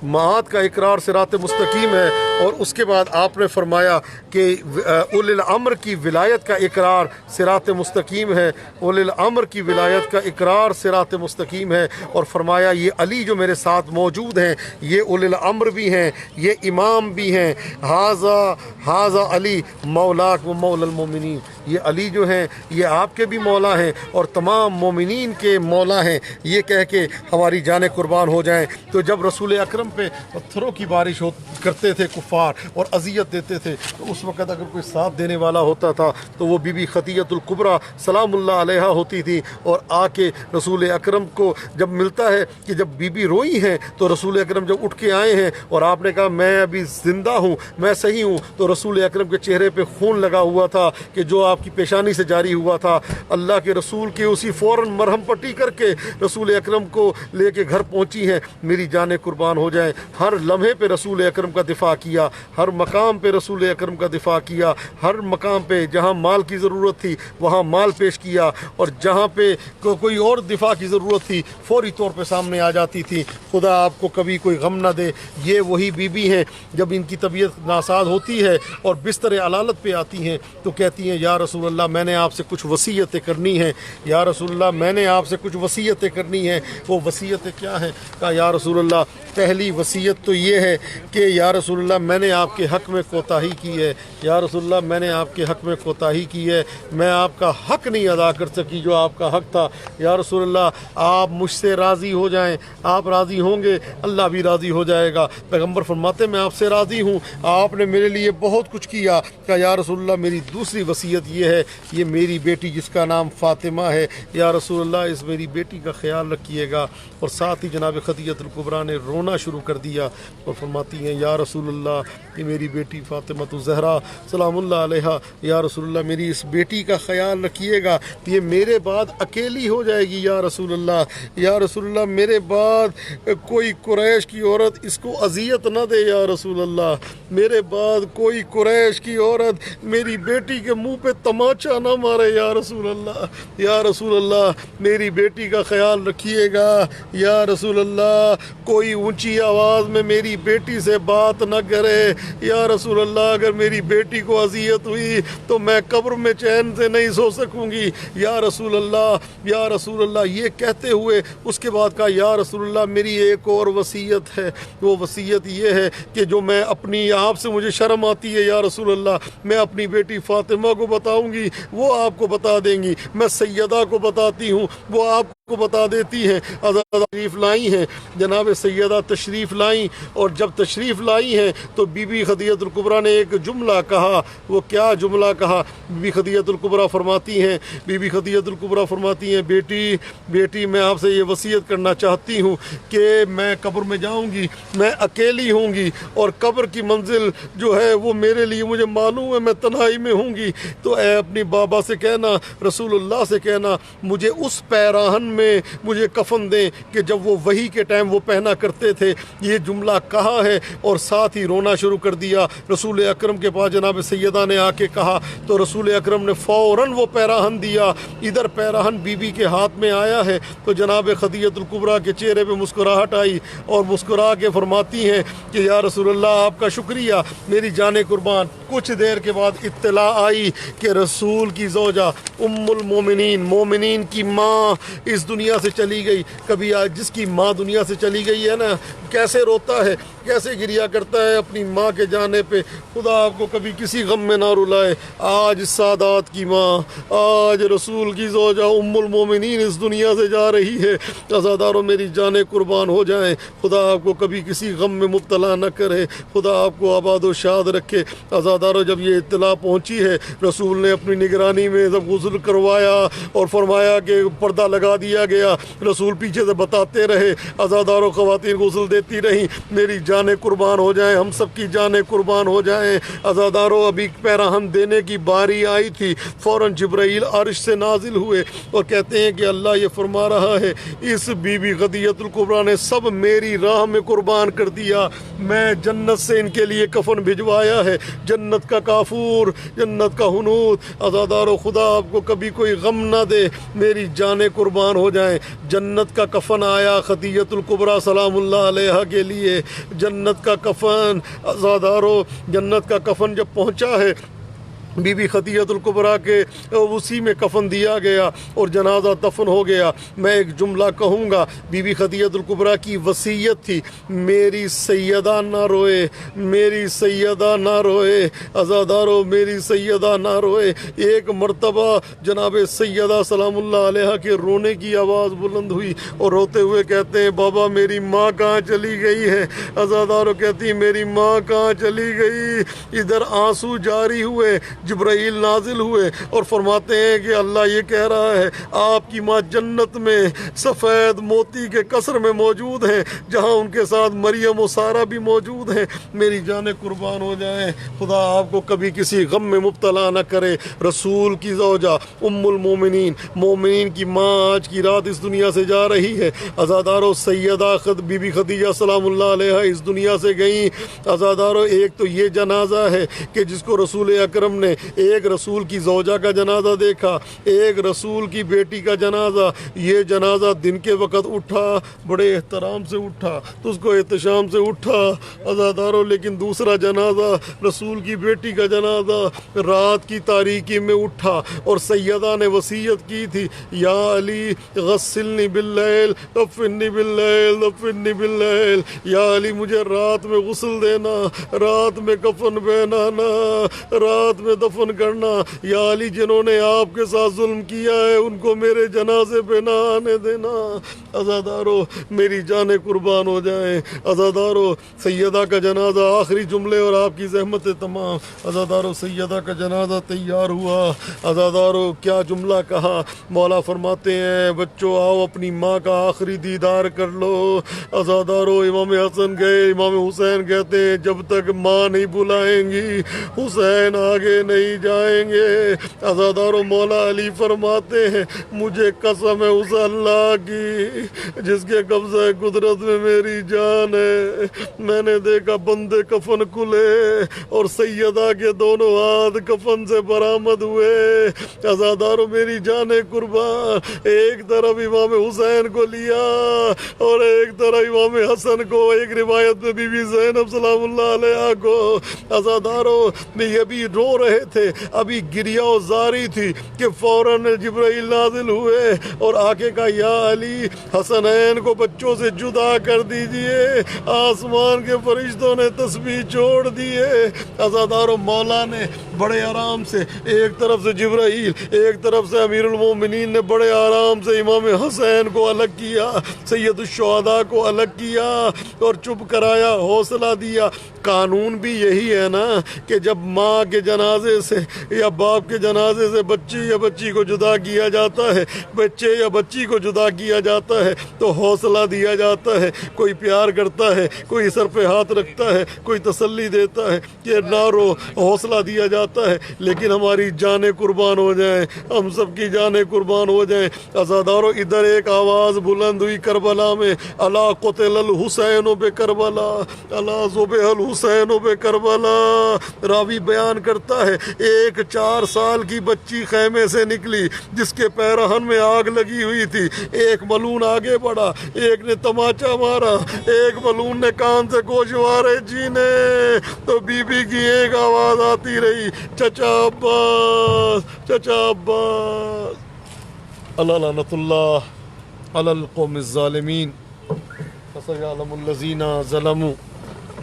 معاد کا اقرار صراط مستقیم ہے۔ اور اس کے بعد آپ نے فرمایا کہ اولی الامر کی ولایت کا اقرار صراط مستقیم ہے، اولی الامر کی ولایت کا اقرار صراط مستقیم ہے۔ اور فرمایا یہ علی جو میرے ساتھ موجود ہیں یہ اولی الامر بھی ہیں، یہ امام بھی ہیں، ھذا علی مولاک و مولا المومنین، یہ علی جو ہیں یہ آپ کے بھی مولا ہیں اور تمام مومنین کے مولا ہیں، یہ کہہ کے ہماری جانیں قربان ہو جائیں۔ تو جب رسول اکرم پہ پتھروں کی بارش کرتے تھے کفار اور اذیت دیتے تھے تو اس وقت اگر کوئی ساتھ دینے والا ہوتا تھا تو وہ بی بی خدیجۃ الکبریٰ سلام اللہ علیہا ہوتی تھی، اور آ کے رسول اکرم کو جب ملتا ہے کہ جب بی بی روئی ہیں تو رسول اکرم جب اٹھ کے آئے ہیں اور آپ نے کہا میں ابھی زندہ ہوں، میں صحیح ہوں، تو رسول اکرم کے چہرے پہ خون لگا ہوا تھا کہ جو آپ کی پیشانی سے جاری ہوا تھا۔ اللہ کے رسول کی اسی فوراً مرہم پٹی کر کے رسول اکرم کو لے کے گھر پہنچی ہیں۔ میری جانیں قربان ہو جائیں، ہر لمحے پہ رسول اکرم کا دفاع کیا، ہر مقام پہ رسول اکرم کا دفاع کیا، ہر مقام پہ جہاں مال کی ضرورت تھی وہاں مال پیش کیا، اور جہاں پہ کوئی اور دفاع کی ضرورت تھی فوری طور پہ سامنے آ جاتی تھی۔ خدا آپ کو کبھی کوئی غم نہ دے۔ یہ وہی بی بی ہیں جب ان کی طبیعت ناساز ہوتی ہے اور بستر علالت پہ آتی ہیں تو کہتی ہیں یا رسول اللہ میں نے آپ سے کچھ وصیتیں کرنی ہیں، یا رسول اللہ میں نے آپ سے کچھ وصیتیں کرنی ہیں۔ وہ وصیتیں کیا ہیں؟ کہا یا رسول اللہ پہلی وصیت تو یہ ہے کہ یا رسول اللہ میں نے آپ کے حق میں کوتاہی کی ہے، یا رسول اللہ میں نے آپ کے حق میں کوتاہی کی ہے، میں آپ کا حق نہیں ادا کر سکی جو آپ کا حق تھا، یا رسول اللہ آپ مجھ سے راضی ہو جائیں، آپ راضی ہوں گے اللہ بھی راضی ہو جائے گا۔ پیغمبر فرماتے میں آپ سے راضی ہوں، آپ نے میرے لیے بہت کچھ کیا۔ کہا یا رسول اللہ میری دوسری وصیت یہ ہے، یہ میری بیٹی جس کا نام فاطمہ ہے، یا رسول اللہ اس میری بیٹی کا خیال رکھیے گا۔ اور ساتھ ہی جناب خدیجۃ الکبریٰ نے رونا شروع کر دیا اور فرماتی ہیں یا رسول اللہ یہ میری بیٹی فاطمہ الزہرا سلام اللہ علیہا، یا رسول اللہ میری اس بیٹی کا خیال رکھیے گا، یہ میرے بعد اکیلی ہو جائے گی یا رسول اللہ، یا رسول اللہ میرے بعد کوئی قریش کی عورت اس کو اذیت نہ دے، یا رسول اللہ میرے بعد کوئی قریش کی عورت میری بیٹی کے منہ پہ تماچا نہ مارے، یا رسول اللہ، یا رسول اللہ میری بیٹی کا خیال رکھیے گا، یا رسول اللہ کوئی اونچی آواز میں میری بیٹی سے بات نہ کرے، یا رسول اللہ اگر میری بیٹی کو اذیت ہوئی تو میں قبر میں چین سے نہیں سو سکوں گی، یا رسول اللہ، یا رسول اللہ۔ یہ کہتے ہوئے اس کے بعد کہا یا رسول اللہ میری ایک اور وصیت ہے، وہ وصیت یہ ہے کہ جو میں اپنی آپ سے مجھے شرم آتی ہے یا رسول اللہ میں اپنی بیٹی فاطمہ کو بتاؤں گی وہ آپ کو بتا دیں گی، میں سیدہ کو بتاتی ہوں وہ آپ کو بتا دیتی ہیں۔ آزادہ تشریف لائی ہیں جناب سیدہ تشریف لائیں، اور جب تشریف لائی ہیں تو بی بی خدیجۃ الکبریٰ نے ایک جملہ کہا۔ وہ کیا جملہ کہا؟ بی بی خدیجۃ الکبریٰ فرماتی ہیں، بی بی خدیجۃ الکبریٰ فرماتی ہیں بیٹی میں آپ سے یہ وصیت کرنا چاہتی ہوں کہ میں قبر میں جاؤں گی، میں اکیلی ہوں گی اور قبر کی منزل جو ہے وہ میرے لیے مجھے معلوم ہے میں تنہائی میں ہوں گی، تو اے اپنی بابا سے کہنا رسول اللہ سے کہنا مجھے اس پیراہن میں مجھے کفن دیں کہ جب وہ وحی کے ٹائم وہ پہنا کرتے تھے۔ یہ جملہ کہا ہے اور ساتھ ہی رونا شروع کر دیا۔ رسول اکرم کے پاس جناب سیدہ نے آ کے کہا تو رسول اکرم نے فوراً وہ پیراہن دیا۔ ادھر پیراہن بی بی کے ہاتھ میں آیا ہے تو جناب خدیجۃ الکبریٰ کے چہرے پہ مسکراہٹ آئی اور مسکرا کے فرماتی ہیں کہ یا رسول اللہ آپ کا شکریہ، میری جان قربان۔ کچھ دیر کے بعد اطلاع آئی کہ رسول کی زوجہ ام المومنین، مومنین کی ماں اس دنیا سے چلی گئی۔ کبھی آج جس کی ماں دنیا سے چلی گئی ہے نا کیسے روتا ہے، کیسے گریا کرتا ہے اپنی ماں کے جانے پہ۔ خدا آپ کو کبھی کسی غم میں نہ رلائے۔ آج سادات کی ماں، آج رسول کی زوجہ ام المومنین اس دنیا سے جا رہی ہے۔ عزاداروں میری جانیں قربان ہو جائیں، خدا آپ کو کبھی کسی غم میں مبتلا نہ کرے، خدا آپ کو آباد و شاد رکھے۔ عزاداروں جب یہ اطلاع پہنچی ہے رسول نے اپنی نگرانی میں جب غسل کروایا اور فرمایا کہ پردہ لگا دیا گیا، رسول پیچھے سے بتاتے رہے عزاداروں خواتین غسل دیتی دیتی رہیں، میری جانیں قربان ہو جائیں، ہم سب کی جانیں قربان ہو جائیں۔ عزادارو ابھی پیراہن دینے کی باری آئی تھی، فوراً جبرائیل عرش سے نازل ہوئے اور کہتے ہیں کہ اللہ یہ فرما رہا ہے اس بی بی غدیۃ الکبریٰ نے سب میری راہ میں قربان کر دیا، میں جنت سے ان کے لیے کفن بھجوایا ہے، جنت کا کافور، جنت کا ہنود۔ عزادارو خدا آپ کو کبھی کوئی غم نہ دے، میری جانیں قربان ہو جائیں۔ جنت کا کفن آیا غدیۃ الکبریٰ سلام اللہ علیہا کے لیے، جنت کا کفن۔ عزادارو جنت کا کفن جب پہنچا ہے بی بی غدیۃ الکبریٰ کے، اسی میں کفن دیا گیا اور جنازہ دفن ہو گیا۔ میں ایک جملہ کہوں گا، بی بی غدیۃ الکبریٰ کی وصیت تھی، میری سیدہ نہ روئے، میری سیدہ نہ روئے، عزادارو میری سیدہ نہ روئے۔ ایک مرتبہ جناب سیدہ سلام اللہ علیہا کے رونے کی آواز بلند ہوئی اور روتے ہوئے کہتے ہیں بابا میری ماں کہاں چلی گئی ہے؟ عزادارو کہتی میری ماں کہاں چلی گئی؟ ادھر آنسو جاری ہوئے، جبرائیل نازل ہوئے اور فرماتے ہیں کہ اللہ یہ کہہ رہا ہے آپ کی ماں جنت میں سفید موتی کے قصر میں موجود ہیں، جہاں ان کے ساتھ مریم و سارہ بھی موجود ہیں۔ میری جانیں قربان ہو جائیں، خدا آپ کو کبھی کسی غم میں مبتلا نہ کرے۔ رسول کی زوجہ ام المومنین، مومنین کی ماں آج کی رات اس دنیا سے جا رہی ہے۔ عزادارو سیدہ بی بی خدیجہ سلام اللہ علیہا اس دنیا سے گئیں۔ عزادارو ایک تو یہ جنازہ ہے کہ جس کو رسول اکرم نے ایک رسول کی زوجہ کا جنازہ دیکھا، ایک رسول کی بیٹی کا جنازہ۔ یہ جنازہ دن کے وقت اٹھا، بڑے احترام سے اٹھا، تو اس کو احتشام سے اٹھا عزادارو، لیکن دوسرا جنازہ رسول کی بیٹی کا جنازہ رات کی تاریکی میں اٹھا اور سیدہ نے وصیت کی تھی یا علی غسلنی باللیل دفنی باللیل دفنی باللیل، یا علی مجھے رات میں غسل دینا، رات میں کفن پہنانا، رات میں دفن کرنا، یا علی جنہوں نے آپ کے ساتھ ظلم کیا ہے ان کو میرے جنازے پہ نہ آنے دینا۔ عزادارو میری جانیں قربان ہو جائیں۔ عزادارو سیدہ کا جنازہ، آخری جملے اور آپ کی زحمت تمام۔ عزادارو سیدہ کا جنازہ تیار ہوا، عزادارو کیا جملہ کہا، مولا فرماتے ہیں بچوں آؤ اپنی ماں کا آخری دیدار کر لو۔ عزادارو امام حسن گئے، امام حسین کہتے ہیں جب تک ماں نہیں بلائیں گی حسین آگے نہیں جائیں گے۔ عزادارو مولا علی فرماتے ہیں مجھے قسم ہے اس اللہ کی جس کے قبضہ قدرت میں میری جان ہے، میں نے دیکھا بندے کفن کھلے اور سیدہ کے دونوں ہاتھ کفن سے برآمد ہوئے۔ عزادارو میری جانیں قربان، ایک طرف امام حسین کو لیا اور ایک طرف امام حسن کو، ایک روایت میں بی بی زینب سلام اللہ علیہا کو۔ عزادارو یہ بھی رو رہے تھے، ابھی گریہ و زاری تھی کہ فوراً جبرائیل نازل ہوئے اور آکے کہا یا علی حسنین کو بچوں سے جدا کر دیجئے۔ آسمان کے فرشتوں نے تسبیح چھوڑ دیے۔ عزادارو مولا نے بڑے آرام سے، ایک طرف سے جبرائیل، ایک طرف سے امیر المومنین نے بڑے آرام سے امام حسین کو الگ کیا، سید الشہداء کو الگ کیا اور چپ کرایا، حوصلہ دیا۔ قانون بھی یہی ہے نا کہ جب ماں کے جنازے سے یا باپ کے جنازے سے بچی یا بچی کو جدا کیا جاتا ہے، بچے یا بچی کو جدا کیا جاتا ہے تو حوصلہ دیا جاتا ہے، کوئی پیار کرتا ہے، کوئی سر پہ ہاتھ رکھتا ہے، کوئی تسلی دیتا ہے کہ نہ رو، حوصلہ دیا جاتا ہے۔ لیکن ہماری جانیں قربان ہو جائیں، ہم سب کی جانیں قربان ہو جائیں۔ عزادارو ادھر ایک آواز بلند ہوئی کربلا میں، الا قتل الحسین بے کربلا، الا ذبح الحسین بے کربلا۔ راوی بیان کرتا ہے ایک 4 سال کی بچی خیمے سے نکلی جس کے پیرہن میں آگ لگی ہوئی تھی، ایک ملون آگے بڑھا، ایک نے تماچا مارا، ایک ملون نے کان سے گوشوارے چھینے، تو بی بی کی ایک آواز آتی رہی چچا عباس، چچا عباس۔ اللہ لعنت اللہ علی القوم الظالمین، فسیعلم الذین ظلموا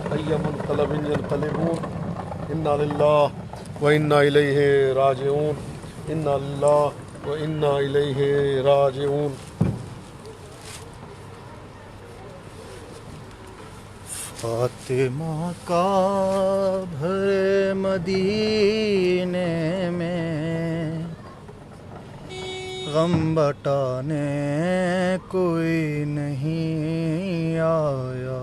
ای منقلب ینقلبون، انا للہ و انا الیہ راجعون، انا للہ و انا الیہ راجعون۔ فاطمہ کا بھرے مدینے میں غم بٹانے کوئی نہیں آیا،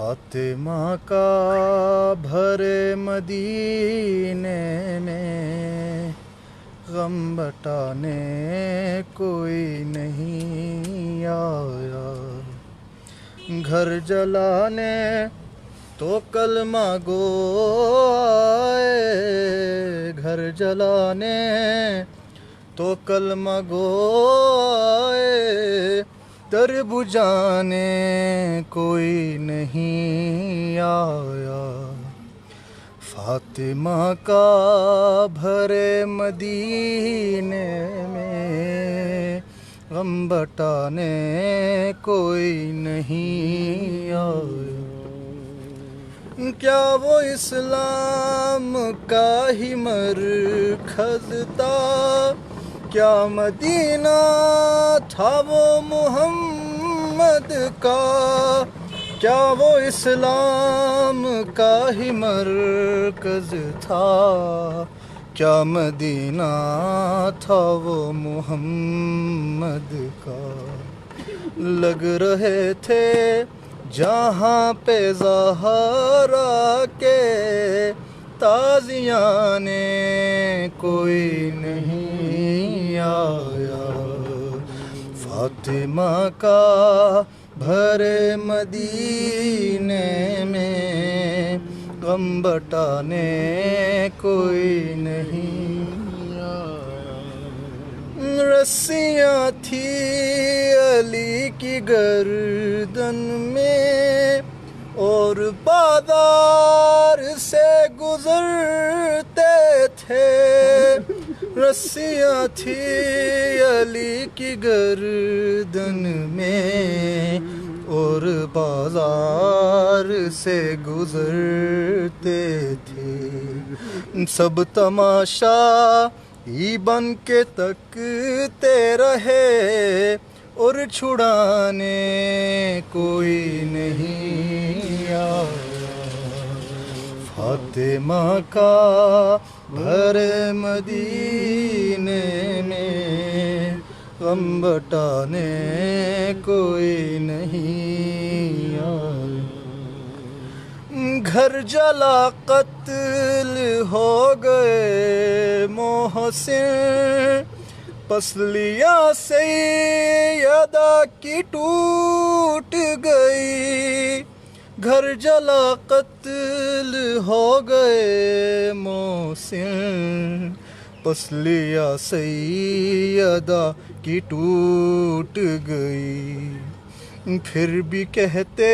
فاطمہ کا بھرے مدینے میں غم بٹانے کوئی نہیں آیا، گھر جلانے تو کلمہ گو آئے، گھر جلانے تو کلمہ گو آئے، در بجھانے کوئی نہیں آیا، فاطمہ کا بھرے مدینے میں غم بٹانے کوئی نہیں آیا۔ کیا وہ اسلام کا ہی مرکز تھا، کیا مدینہ تھا وہ محمد کا، کیا وہ اسلام کا ہی مرکز تھا، کیا مدینہ تھا وہ محمد کا، لگ رہے تھے جہاں پہ زہرا کے تازیانے کوئی نہیں آیا، فاطمہ کا بھرے مدینے میں غم بٹانے کوئی نہیں آیا، رسیاں تھی علی کی گردن میں اور بازار سے گزرتے تھے، رسیاں تھی علی کی گردن میں اور بازار سے گزرتے تھے، سب تماشا ہی بن کے تکتے رہے اور چھڑانے کوئی نہیں آیا، فاطمہ کا بھرے مدینے میں غم بٹانے کوئی نہیں آیا، گھر جلا قتل ہو گئے محسن، پسلیاں سیدہ کی ٹوٹ گئی، گھر جلا قتل ہو گئے محسن، پسلیاں سیدہ کی ٹوٹ گئی، پھر بھی کہتے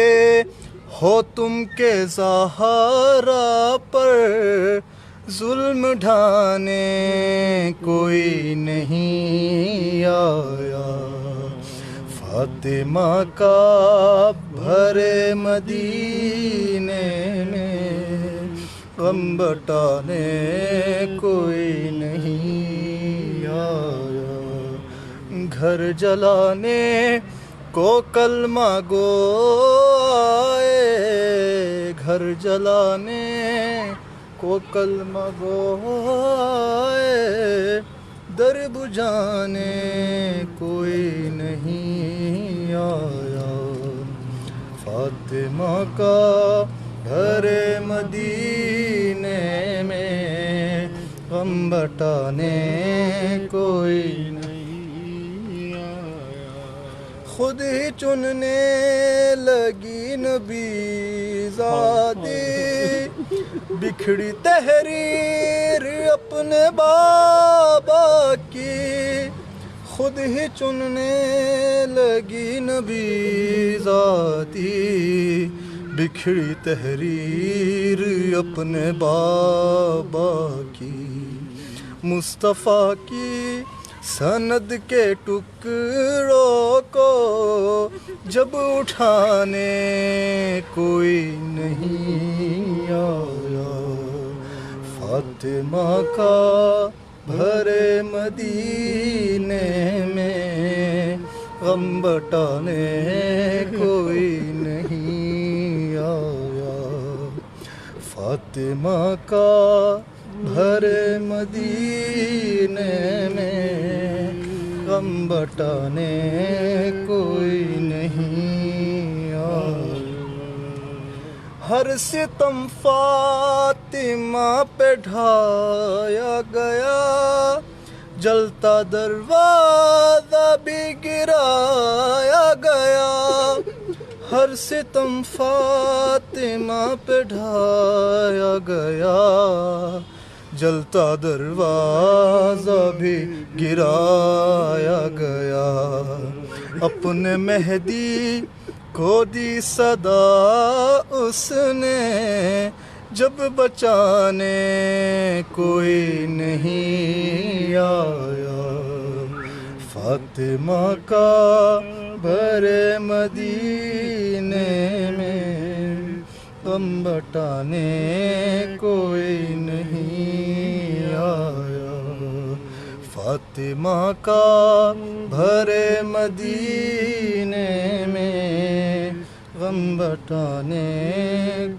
ہو تم کہ زہرا پر ظلم ڈھانے کوئی نہیں آیا، فاطمہ کا بھرے مدینے میں غم بٹانے کوئی نہیں آیا، گھر جلانے کو کلمہ گو آئے، گھر جلانے کو کلمہ گو آئے، در بجھانے کوئی نہیں آیا، فاطمہ کا بھرے مدینے میں غم بٹانے کوئی نہیں آیا، خود ہی چننے لگی نبی زادی، بکھڑی تحریر اپنے بابا کی، خود ہی چننے لگی نبی ذاتی، بکھڑی تحریر اپنے بابا کی، مصطفیٰ کی سند کے ٹکڑوں کو جب اٹھانے کوئی نہیں آیا، فاطمہ کا بھرے مدینے میں غم بٹانے کوئی نہیں آیا، فاطمہ کا بھرے مدینے میں غم بٹانے کوئی نہیں آیا، ہر ستم فاطمہ پہ ڈھایا گیا، جلتا دروازہ بھی گرایا گیا، ہر ستم فاطمہ پہ ڈھایا گیا، جلتا دروازہ بھی گرایا گیا، اپنے مہدی کو دی صدا اس نے، جب بچانے کوئی نہیں آیا، فاطمہ کا بھرے مدینے میں غم بٹانے کوئی نہیں آیا، فاطمہ کا بھرے مدینے میں غم بٹانے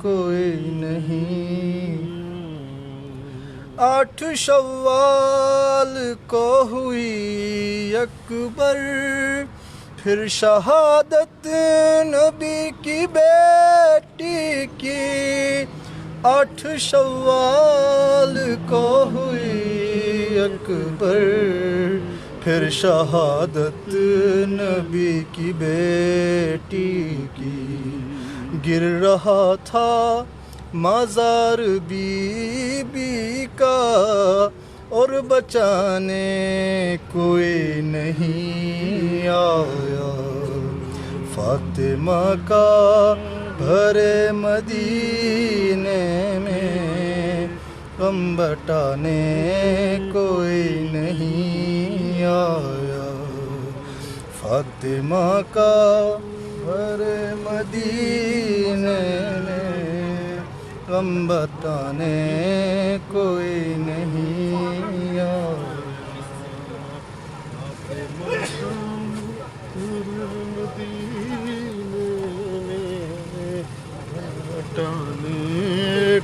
کوئی نہیں۔ 8 شوال کو ہوئی اکبر، پھر شہادت نبی کی بیٹی کی، 8 شوال کو ہوئی اکبر، پھر شہادت نبی کی بیٹی کی، گر رہا تھا مزار بی بی کا، اور بچانے کوئی نہیں آیا، فاطمہ کا بھرے مدینے میں غم بٹانے کوئی نہیں آیا، فاطمہ کا بھرے مدینے میں غم بٹانے کوئی نہیں آیا،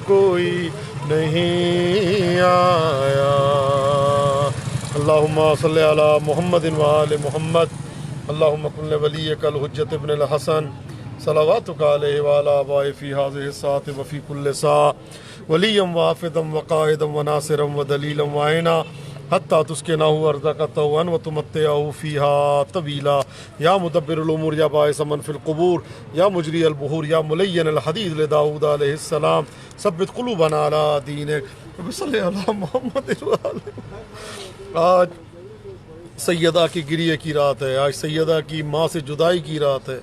کوئی نہیں آیا۔ اللہم صلی علی محمد وآل محمد، اللہم کن ولیک الحجت ابن الحسن صلواتک علیہ وعلی آبائہ فی ہذہ الساعۃ وفی کل ساعہ، ولیا وحافظا وقائدا وناصرا ودلیلا وعینا، حتی تسکنہ ارضک طوعا وتمتعہ فیہا طویلا، یا مدبر الامور یا باعث من فی القبور، یا مجری البحور، یا ملین الحدید لداؤد علیہ السلام، ثبت قلوبنا علی دینک، صلی علی محمد وآلہ۔ آج سیدہ کی گریہ کی رات ہے، آج سیدہ کی ماں سے جدائی کی رات ہے،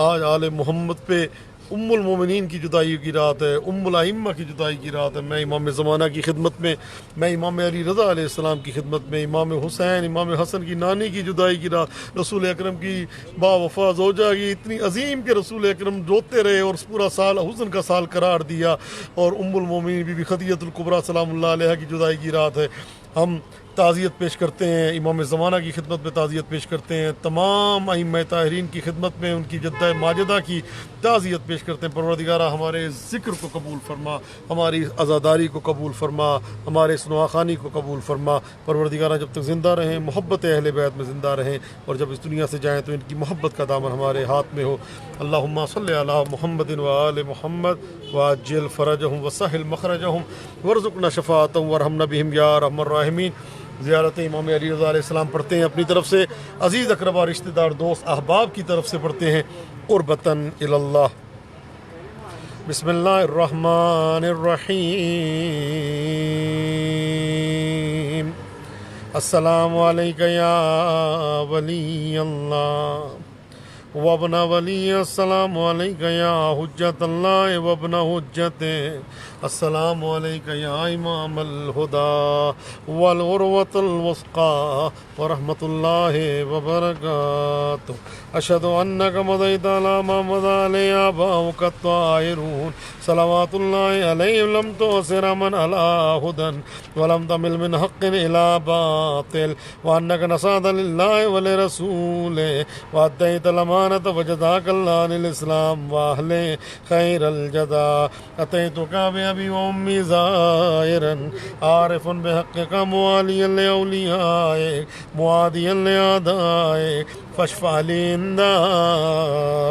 آج آل محمد پہ ام المومنین کی جدائی کی رات ہے، ام الائمہ کی جدائی کی رات ہے۔ میں امام زمانہ کی خدمت میں، میں امام علی رضا علیہ السلام کی خدمت میں، امام حسین امام حسن کی نانی کی جدائی کی رات، رسول اکرم کی با وفا زوجہ کی اتنی عظیم کہ رسول اکرم روتے رہے اور پورا سال حزن کا سال قرار دیا، اور ام المومنین بی بی خدیجہ الکبریٰ سلام اللہ علیہ کی جدائی کی رات ہے۔ ہم تعزیت پیش کرتے ہیں، امام زمانہ کی خدمت میں تعزیت پیش کرتے ہیں، تمام ائمہ طاہرین کی خدمت میں ان کی جدہ ماجدہ کی تعزیت پیش کرتے ہیں۔ پروردگارہ ہمارے ذکر کو قبول فرما، ہماری عزاداری کو قبول فرما، ہمارے سنواخانی کو قبول فرما۔ پروردگارہ جب تک زندہ رہیں محبت اہل بیت میں زندہ رہیں، اور جب اس دنیا سے جائیں تو ان کی محبت کا دامن ہمارے ہاتھ میں ہو۔ اللہم صلی علی محمد وآل محمد وعجل فرجہم وسہل مخرجہم وارزقنا شفاعتہم وارحمنا بہم یا ارحم الراحمین۔ زیارت امام علی رضا علیہ السلام پڑھتے ہیں اپنی طرف سے، عزیز اقربا رشتہ دار دوست احباب کی طرف سے پڑھتے ہیں قربتاً الی اللہ۔ بسم اللہ الرحمن الرحیم، السلام علیک یا ولی اللہ وابن ولی، السلام علیک یا حجت اللہ وابن حجت، السلام علیک یا امام الہدی والعروۃ الوثقی ورحمۃ اللہ وبرکاتہ۔ اشہد انک مضیت علی ما مضی علیہ آباؤک الطاہرون صلوات اللہ علیہم، لم تؤثر من علی ہدی ولم تمل من حق الی باطل، وانک نصحت للہ ولرسولہ وادیت الامانۃ وجزاک اللہ للاسلام واہل خیر الجزا۔ اتیتک بأبی وأمی زائرا عارفا بحقک موالیا لأولیائک معادیا لأعدائک، فاشفع لي عند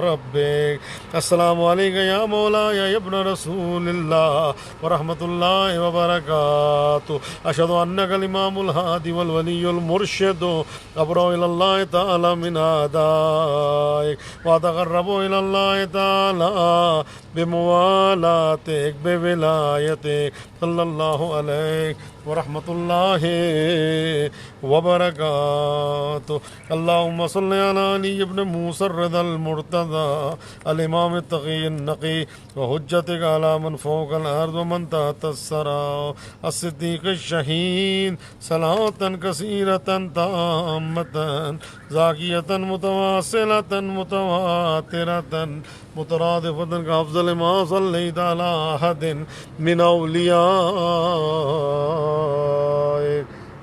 ربك. السلام عليك يا مولاي يا ابن رسول الله ورحمة الله وبركاته. أشهد أنك الإمام الهادي والولي المرشد أبرأ إلى الله تعالى من أعدائك وأتقرب إلى الله تعالى بموالاتك بولايتك صلى الله عليك ورحمة الله وبركاته. اللهم صل على علي بن موسى الرضا المرتضى الإمام التقي النقي وحجتك على من فوق الأرض ومن تحت الثرى الصديق الشهيد صلاة كثيرة تامة زاكية متواصلة متواترة مترادفة كأفضل ما صليت على أحد من أوليائك.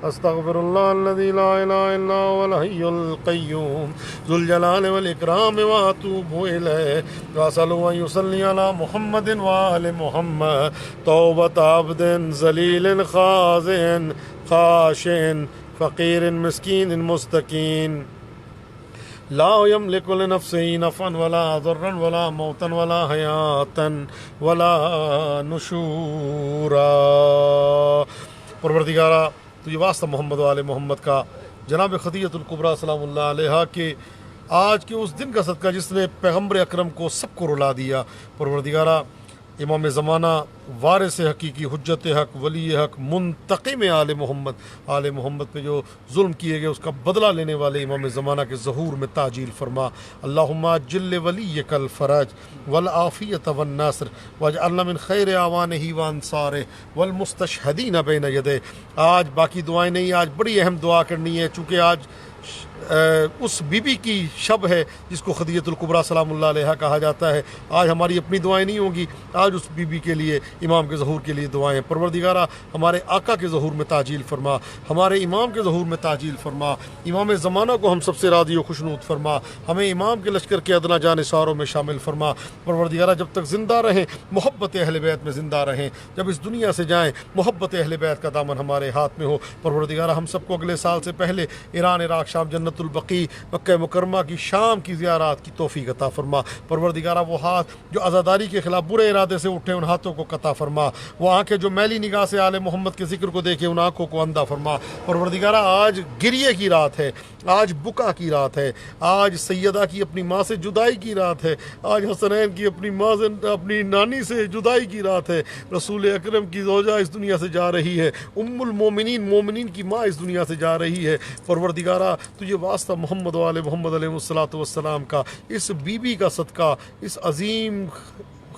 استغفر الله الذي لا اله الا هو الحي القيوم ذو الجلال والاكرام واتوب اليه واساله ان يصلي على محمد وآل محمد توبة عبد ذليل خاضع خاشع فقير مسكين مستكين لا يملك لنفسه نفعا ولا ضرا ولا موتا ولا حياة ولا نشورا. پروردگارا تجھے واسطہ محمد و آل محمد کا جناب خدیجۃ الکبریٰ سلام اللہ علیہا کے آج کے اس دن کا صدقہ جس نے پیغمبر اکرم کو سب کو رلا دیا. پروردگارا امام زمانہ وارث حقیقی حجت حق ولی حق منتقم آل محمد پہ جو ظلم کیے گئے اس کا بدلہ لینے والے امام زمانہ کے ظہور میں تعجیل فرما. اللہم عجل ولیک الفرج والعافیت والنصر واجعلنا من خیر اعوانہ وانصارہ والمستشہدین بین یدہ. آج باقی دعائیں نہیں، آج بڑی اہم دعا کرنی ہے چونکہ آج اس بی بی کی شب ہے جس کو خدیجۃ الکبریٰ سلام اللہ علیہا کہا جاتا ہے. آج ہماری اپنی دعائیں نہیں ہوں گی، آج اس بی بی کے لیے امام کے ظہور کے لیے دعائیں. پروردگارہ ہمارے آقا کے ظہور میں تعجیل فرما، ہمارے امام کے ظہور میں تعجیل فرما. امام زمانہ کو ہم سب سے راضی و خوشنود فرما، ہمیں امام کے لشکر کے ادنا جانثاروں میں شامل فرما. پروردگارہ جب تک زندہ رہیں محبت اہل بیت میں زندہ رہیں، جب اس دنیا سے جائیں محبت اہل بیت کا دامن ہمارے ہاتھ میں ہو. پروردگارہ ہم سب کو اگلے سال سے پہلے ایران عراق شام جنت البقیع مکہ مکرمہ کی شام کی زیارات کی توفیق عطا فرما. پروردگارہ وہ ہاتھ جو عزاداری کے خلاف برے ارادے سے اٹھے ان ہاتھوں کو قطع فرما، وہ آنکھیں جو میلی نگاہ سے آل محمد کے ذکر کو دیکھے ان آنکھوں کو اندھا فرما. پروردگارہ آج گریے کی رات ہے، آج بکا کی رات ہے، آج سیدہ کی اپنی ماں سے جدائی کی رات ہے، آج حسنین کی اپنی ماں سے اپنی نانی سے جدائی کی رات ہے. رسول اکرم کی زوجہ اس دنیا سے جا رہی ہے، ام المومنین مومنین کی ماں اس دنیا سے جا رہی ہے. پروردگارہ تجھے واسطہ محمد و آل محمد علیہ الصلوۃ کا اس بی بی کا صدقہ، اس عظیم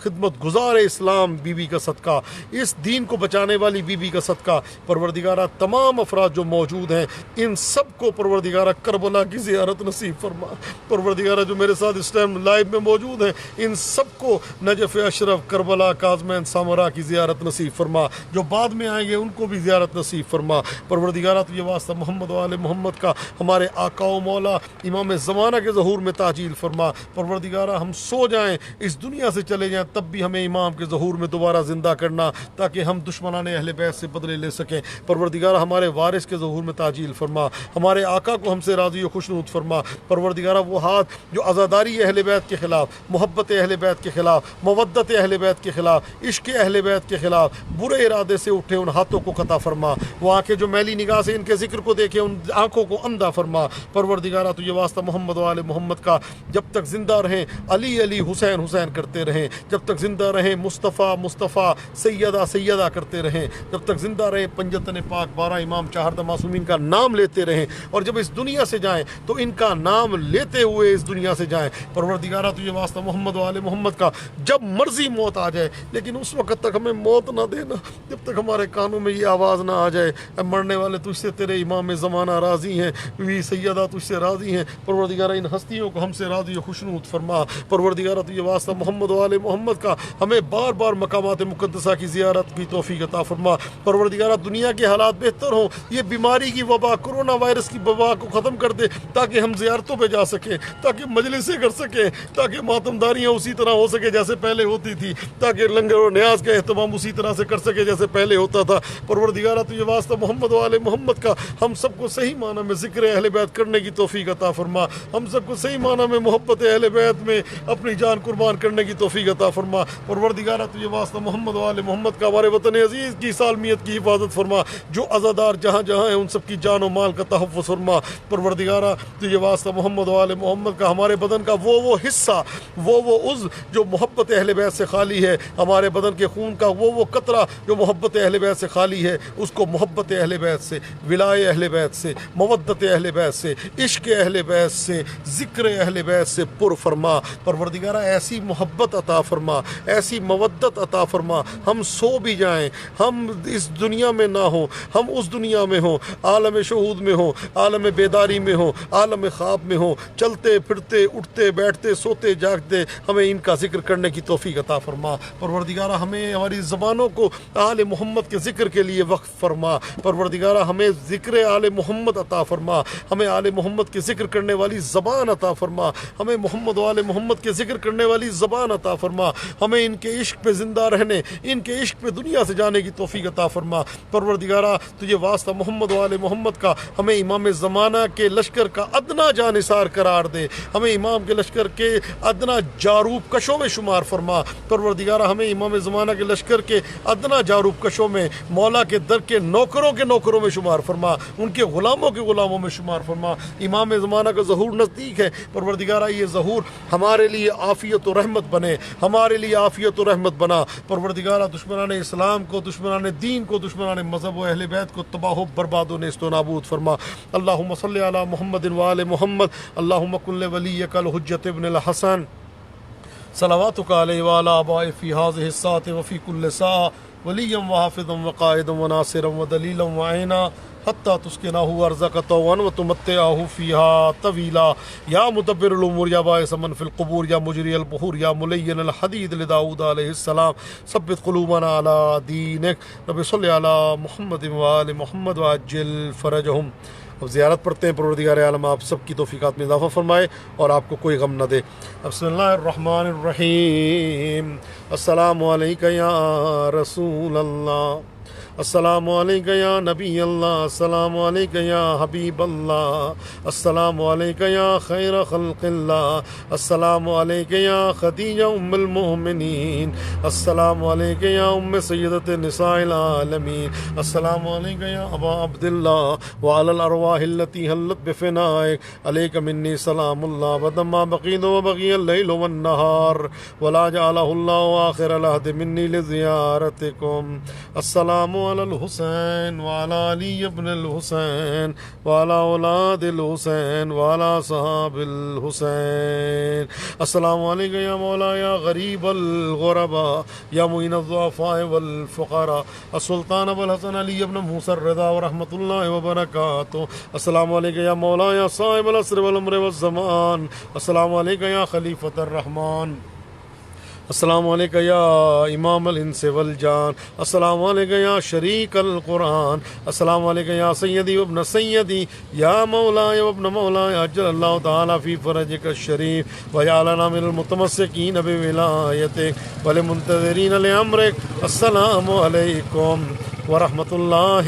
خدمت گزار اسلام بی بی کا صدقہ، اس دین کو بچانے والی بی بی کا صدقہ. پروردگارہ تمام افراد جو موجود ہیں ان سب کو پروردگارہ کربلا کی زیارت نصیب فرما. پروردگارہ جو میرے ساتھ اس ٹائم لائیو میں موجود ہیں ان سب کو نجف اشرف کربلا کاظمین سامرا کی زیارت نصیب فرما، جو بعد میں آئیں گے ان کو بھی زیارت نصیب فرما. پروردگارہ تجھے واسطہ محمد و آل محمد کا ہمارے آقا و مولا امام زمانہ کے ظہور میں تعجیل فرما. پروردگارہ ہم سو جائیں اس دنیا سے چلے جائیں تب بھی ہمیں امام کے ظہور میں دوبارہ زندہ کرنا تاکہ ہم دشمنان اہل بیت سے بدلے لے سکیں. پروردگارہ ہمارے وارث کے ظہور میں تعجیل فرما، ہمارے آقا کو ہم سے راضی و خوشنود فرما. پروردگارہ وہ ہاتھ جو عزاداری اہل بیت کے خلاف، محبت اہل بیت کے خلاف، مودت اہل بیت کے خلاف، عشق اہل بیت کے خلاف برے ارادے سے اٹھے ان ہاتھوں کو قطع فرما. وہ آنکھیں جو میلی نگاہ سے ان کے ذکر کو دیکھے ان آنکھوں کو اندھا فرما. پروردگارہ تجھے واسطہ محمد و آل محمد کا جب تک زندہ رہیں علی علی حسین حسین کرتے رہیں، جب تک زندہ رہیں مصطفیٰ مصطفیٰ سیدہ سیدہ کرتے رہیں، جب تک زندہ رہیں پنجتن پاک 12 امام چہاردہ معصومین کا نام لیتے رہیں، اور جب اس دنیا سے جائیں تو ان کا نام لیتے ہوئے اس دنیا سے جائیں. پروردگارہ تجھے واسطہ محمد و آل محمد کا جب مرضی موت آ جائے لیکن اس وقت تک ہمیں موت نہ دینا جب تک ہمارے کانوں میں یہ آواز نہ آ جائے اے مرنے والے تجھ سے تیرے امام زمانہ راضی ہیں، وی سیدہ تجھ سے راضی ہیں. پروردگارہ ان ہستیوں کو ہم سے راضی و خوشنود فرما. پروردگارہ تجھے واسطہ محمد و آل محمد محمد کا ہمیں بار بار مقامات مقدسہ کی زیارت کی توفیق عطا فرما۔ پروردگارہ دنیا کے حالات بہتر ہوں، یہ بیماری کی وبا، کرونا وائرس کی وبا کو ختم کر دے تاکہ ہم زیارتوں پہ جا سکیں، تاکہ مجلسیں کر سکیں، تاکہ ماتمداریاں اسی طرح ہو سکے جیسے پہلے ہوتی تھی، تاکہ لنگر و نیاز کا اہتمام اسی طرح سے کر سکے جیسے پہلے ہوتا تھا۔ پروردگارہ تجھے واسطہ محمد و آل محمد کا ہم سب کو صحیح معنی میں ذکر اہل بیت کرنے کی توفیق عطا فرما، ہم سب کو صحیح معنی میں محبت اہل بیت میں اپنی جان قربان کرنے کی توفیق عطا فرما۔ پروردگارہ تجھے واسطہ محمد و آل محمد کا ہمارے وطن عزیز کی سالمیت کی حفاظت فرما، جو عزادار جہاں جہاں ہیں ان سب کی جان و مال کا تحفظ فرما۔ پروردگارہ تجھے واسطہ محمد و آل محمد کا ہمارے بدن کا وہ حصہ، وہ عضو جو محبت اہل بیت سے خالی ہے، ہمارے بدن کے خون کا وہ قطرہ جو محبت اہل بیت سے خالی ہے، اس کو محبت اہل بیت سے، ولائے اہل بیت سے، مودت اہل بیت سے، عشق اہل بیت سے، ذکر اہل بیت سے پر فرما۔ پروردگارہ ایسی محبت عطا فرما، ایسی مودت عطا فرما، ہم سو بھی جائیں، ہم اس دنیا میں نہ ہوں، ہم اس دنیا میں ہوں، عالم شہود میں ہوں، عالم بیداری میں ہوں، عالم خواب میں ہوں، چلتے پھرتے اٹھتے بیٹھتے سوتے جاگتے ہمیں ان کا ذکر کرنے کی توفیق عطا فرما۔ پروردگارہ ہمیں ہماری زبانوں کو آل محمد کے ذکر کے لیے وقف فرما۔ پروردگارہ ہمیں ذکر آل محمد عطا فرما، ہمیں آل محمد کے ذکر کرنے والی زبان عطا فرما، ہمیں محمد و آل محمد کے ذکر کرنے والی زبان عطا فرما، ہمیں ان کے عشق پہ زندہ رہنے، ان کے عشق پہ دنیا سے جانے کی توفیق عطا فرما۔ پروردگارہ تجھے واسطہ محمد و آل محمد کا ہمیں امام زمانہ کے لشکر کا ادنا جانثار قرار دے، ہمیں امام کے لشکر کے ادنا جاروب کشوں میں شمار فرما۔ پروردگارہ ہمیں امام زمانہ کے لشکر کے ادنا جاروب کشوں میں، مولا کے در کے نوکروں میں شمار فرما، ان کے غلاموں میں شمار فرما۔ امام زمانہ کا ظہور نزدیک ہے، پروردگارہ یہ ظہور ہمارے لیے عافیت و رحمت بنے، ہمارے لیے عافیت و رحمت بنا۔ پروردگارہ دشمنان اسلام کو، دشمنان دین کو، دشمنان مذہب و اہل بیت کو تباہ و برباد و نیست و نابود فرما۔ اللہم صلی علی محمد و آل محمد، اللہم کن لولیک الحجۃ ابن الحسن صلواتک علیہ وعلی آبائہ فی ہذہ الساعۃ وفی کل ساعۃ ولیا وحافظا وقائدا وناصرا ودلیلا وعینا حتی تسکنہ ارضک طوعا وتمتعہ فیہا طویلا۔ یا مدبر الامور، یا باعث من فی القبور، یا مجری البحور، یا ملین الحدید لداؤد علیہ السلام، ثبت قلوبنا علی دینک۔ رب صلی علی محمد وآل محمد وعجل فرجہم۔ اب زیارت پڑھتے ہیں۔ پروردگار عالم آپ سب کی توفیقات میں اضافہ فرمائے اور آپ کو کوئی غم نہ دے۔ بسم اللہ الرحمن الرحیم۔ السلام علیکم یا رسول اللہ، السلام علیکم یا نبی اللہ، السلام علیکم یا حبیب اللہ، السلام علیکم یا خیر خلق اللہ، السلام علیکم یا خدیجہ ام المؤمنین، السلام علیکم یا ام سیدۃ نساء العالمین، السلام علیکم یا ابا عبداللہ وعلی الارواح التي حلت بفنائک، علیک منی سلام اللہ ودما بقید وبقی اللیل والنہار ولا جعلہ اللہ آخر العہد منی لزیارتکم۔ السلام علی الحسین وعلی علی ابن الحسین وعلی اولاد الحسین وعلی صحاب الحسین۔ السلام علیکم یا مولا یا غریب الغرباء یا معین الضعفاء والفقراء، السلطان ابو الحسن علی ابن موسیٰ الرضا ورحمۃ اللہ وبرکاتہ۔ السلام علیکم یا مولا یا صاحب العصر والعمر والزمان، السلام علیکم یا خلیفۃ الرحمن، السلام علیکم یا امام الانس والجان، السلام علیکم یا شریک القرآن، السلام علیکم یا سیدی وابن سیدی، یا مولاي وابن مولاي، عجل اللہ تعالی فی فرجک الشریف وجعلنا من المتمسکین بولایتک والمنتظرین لامرک۔ السلام علیکم ورحمۃ اللہ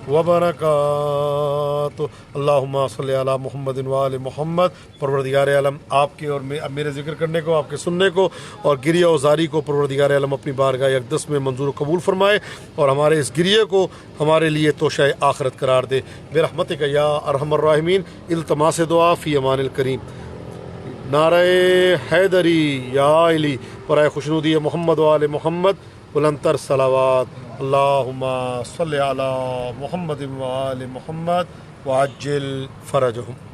وبرکاتہ۔ اللہم صلی علی محمد وآل محمد۔ پروردگار عالم آپ کے اور میرے ذکر کرنے کو، آپ کے سننے کو اور گریہ و زاری کو پروردگار عالم اپنی بارگاہ اقدس میں منظور و قبول فرمائے اور ہمارے اس گریہ کو ہمارے لیے توشہ آخرت قرار دے برحمتک یا ارحم الراحمین۔ التماس دعا فی امان الکریم۔ نعرہ حیدری یا علی برائے خوشنودی محمد و آل محمد بلندتر صلوات۔ اللہم صلی علی محمد و آل محمد وعجل فرجہم۔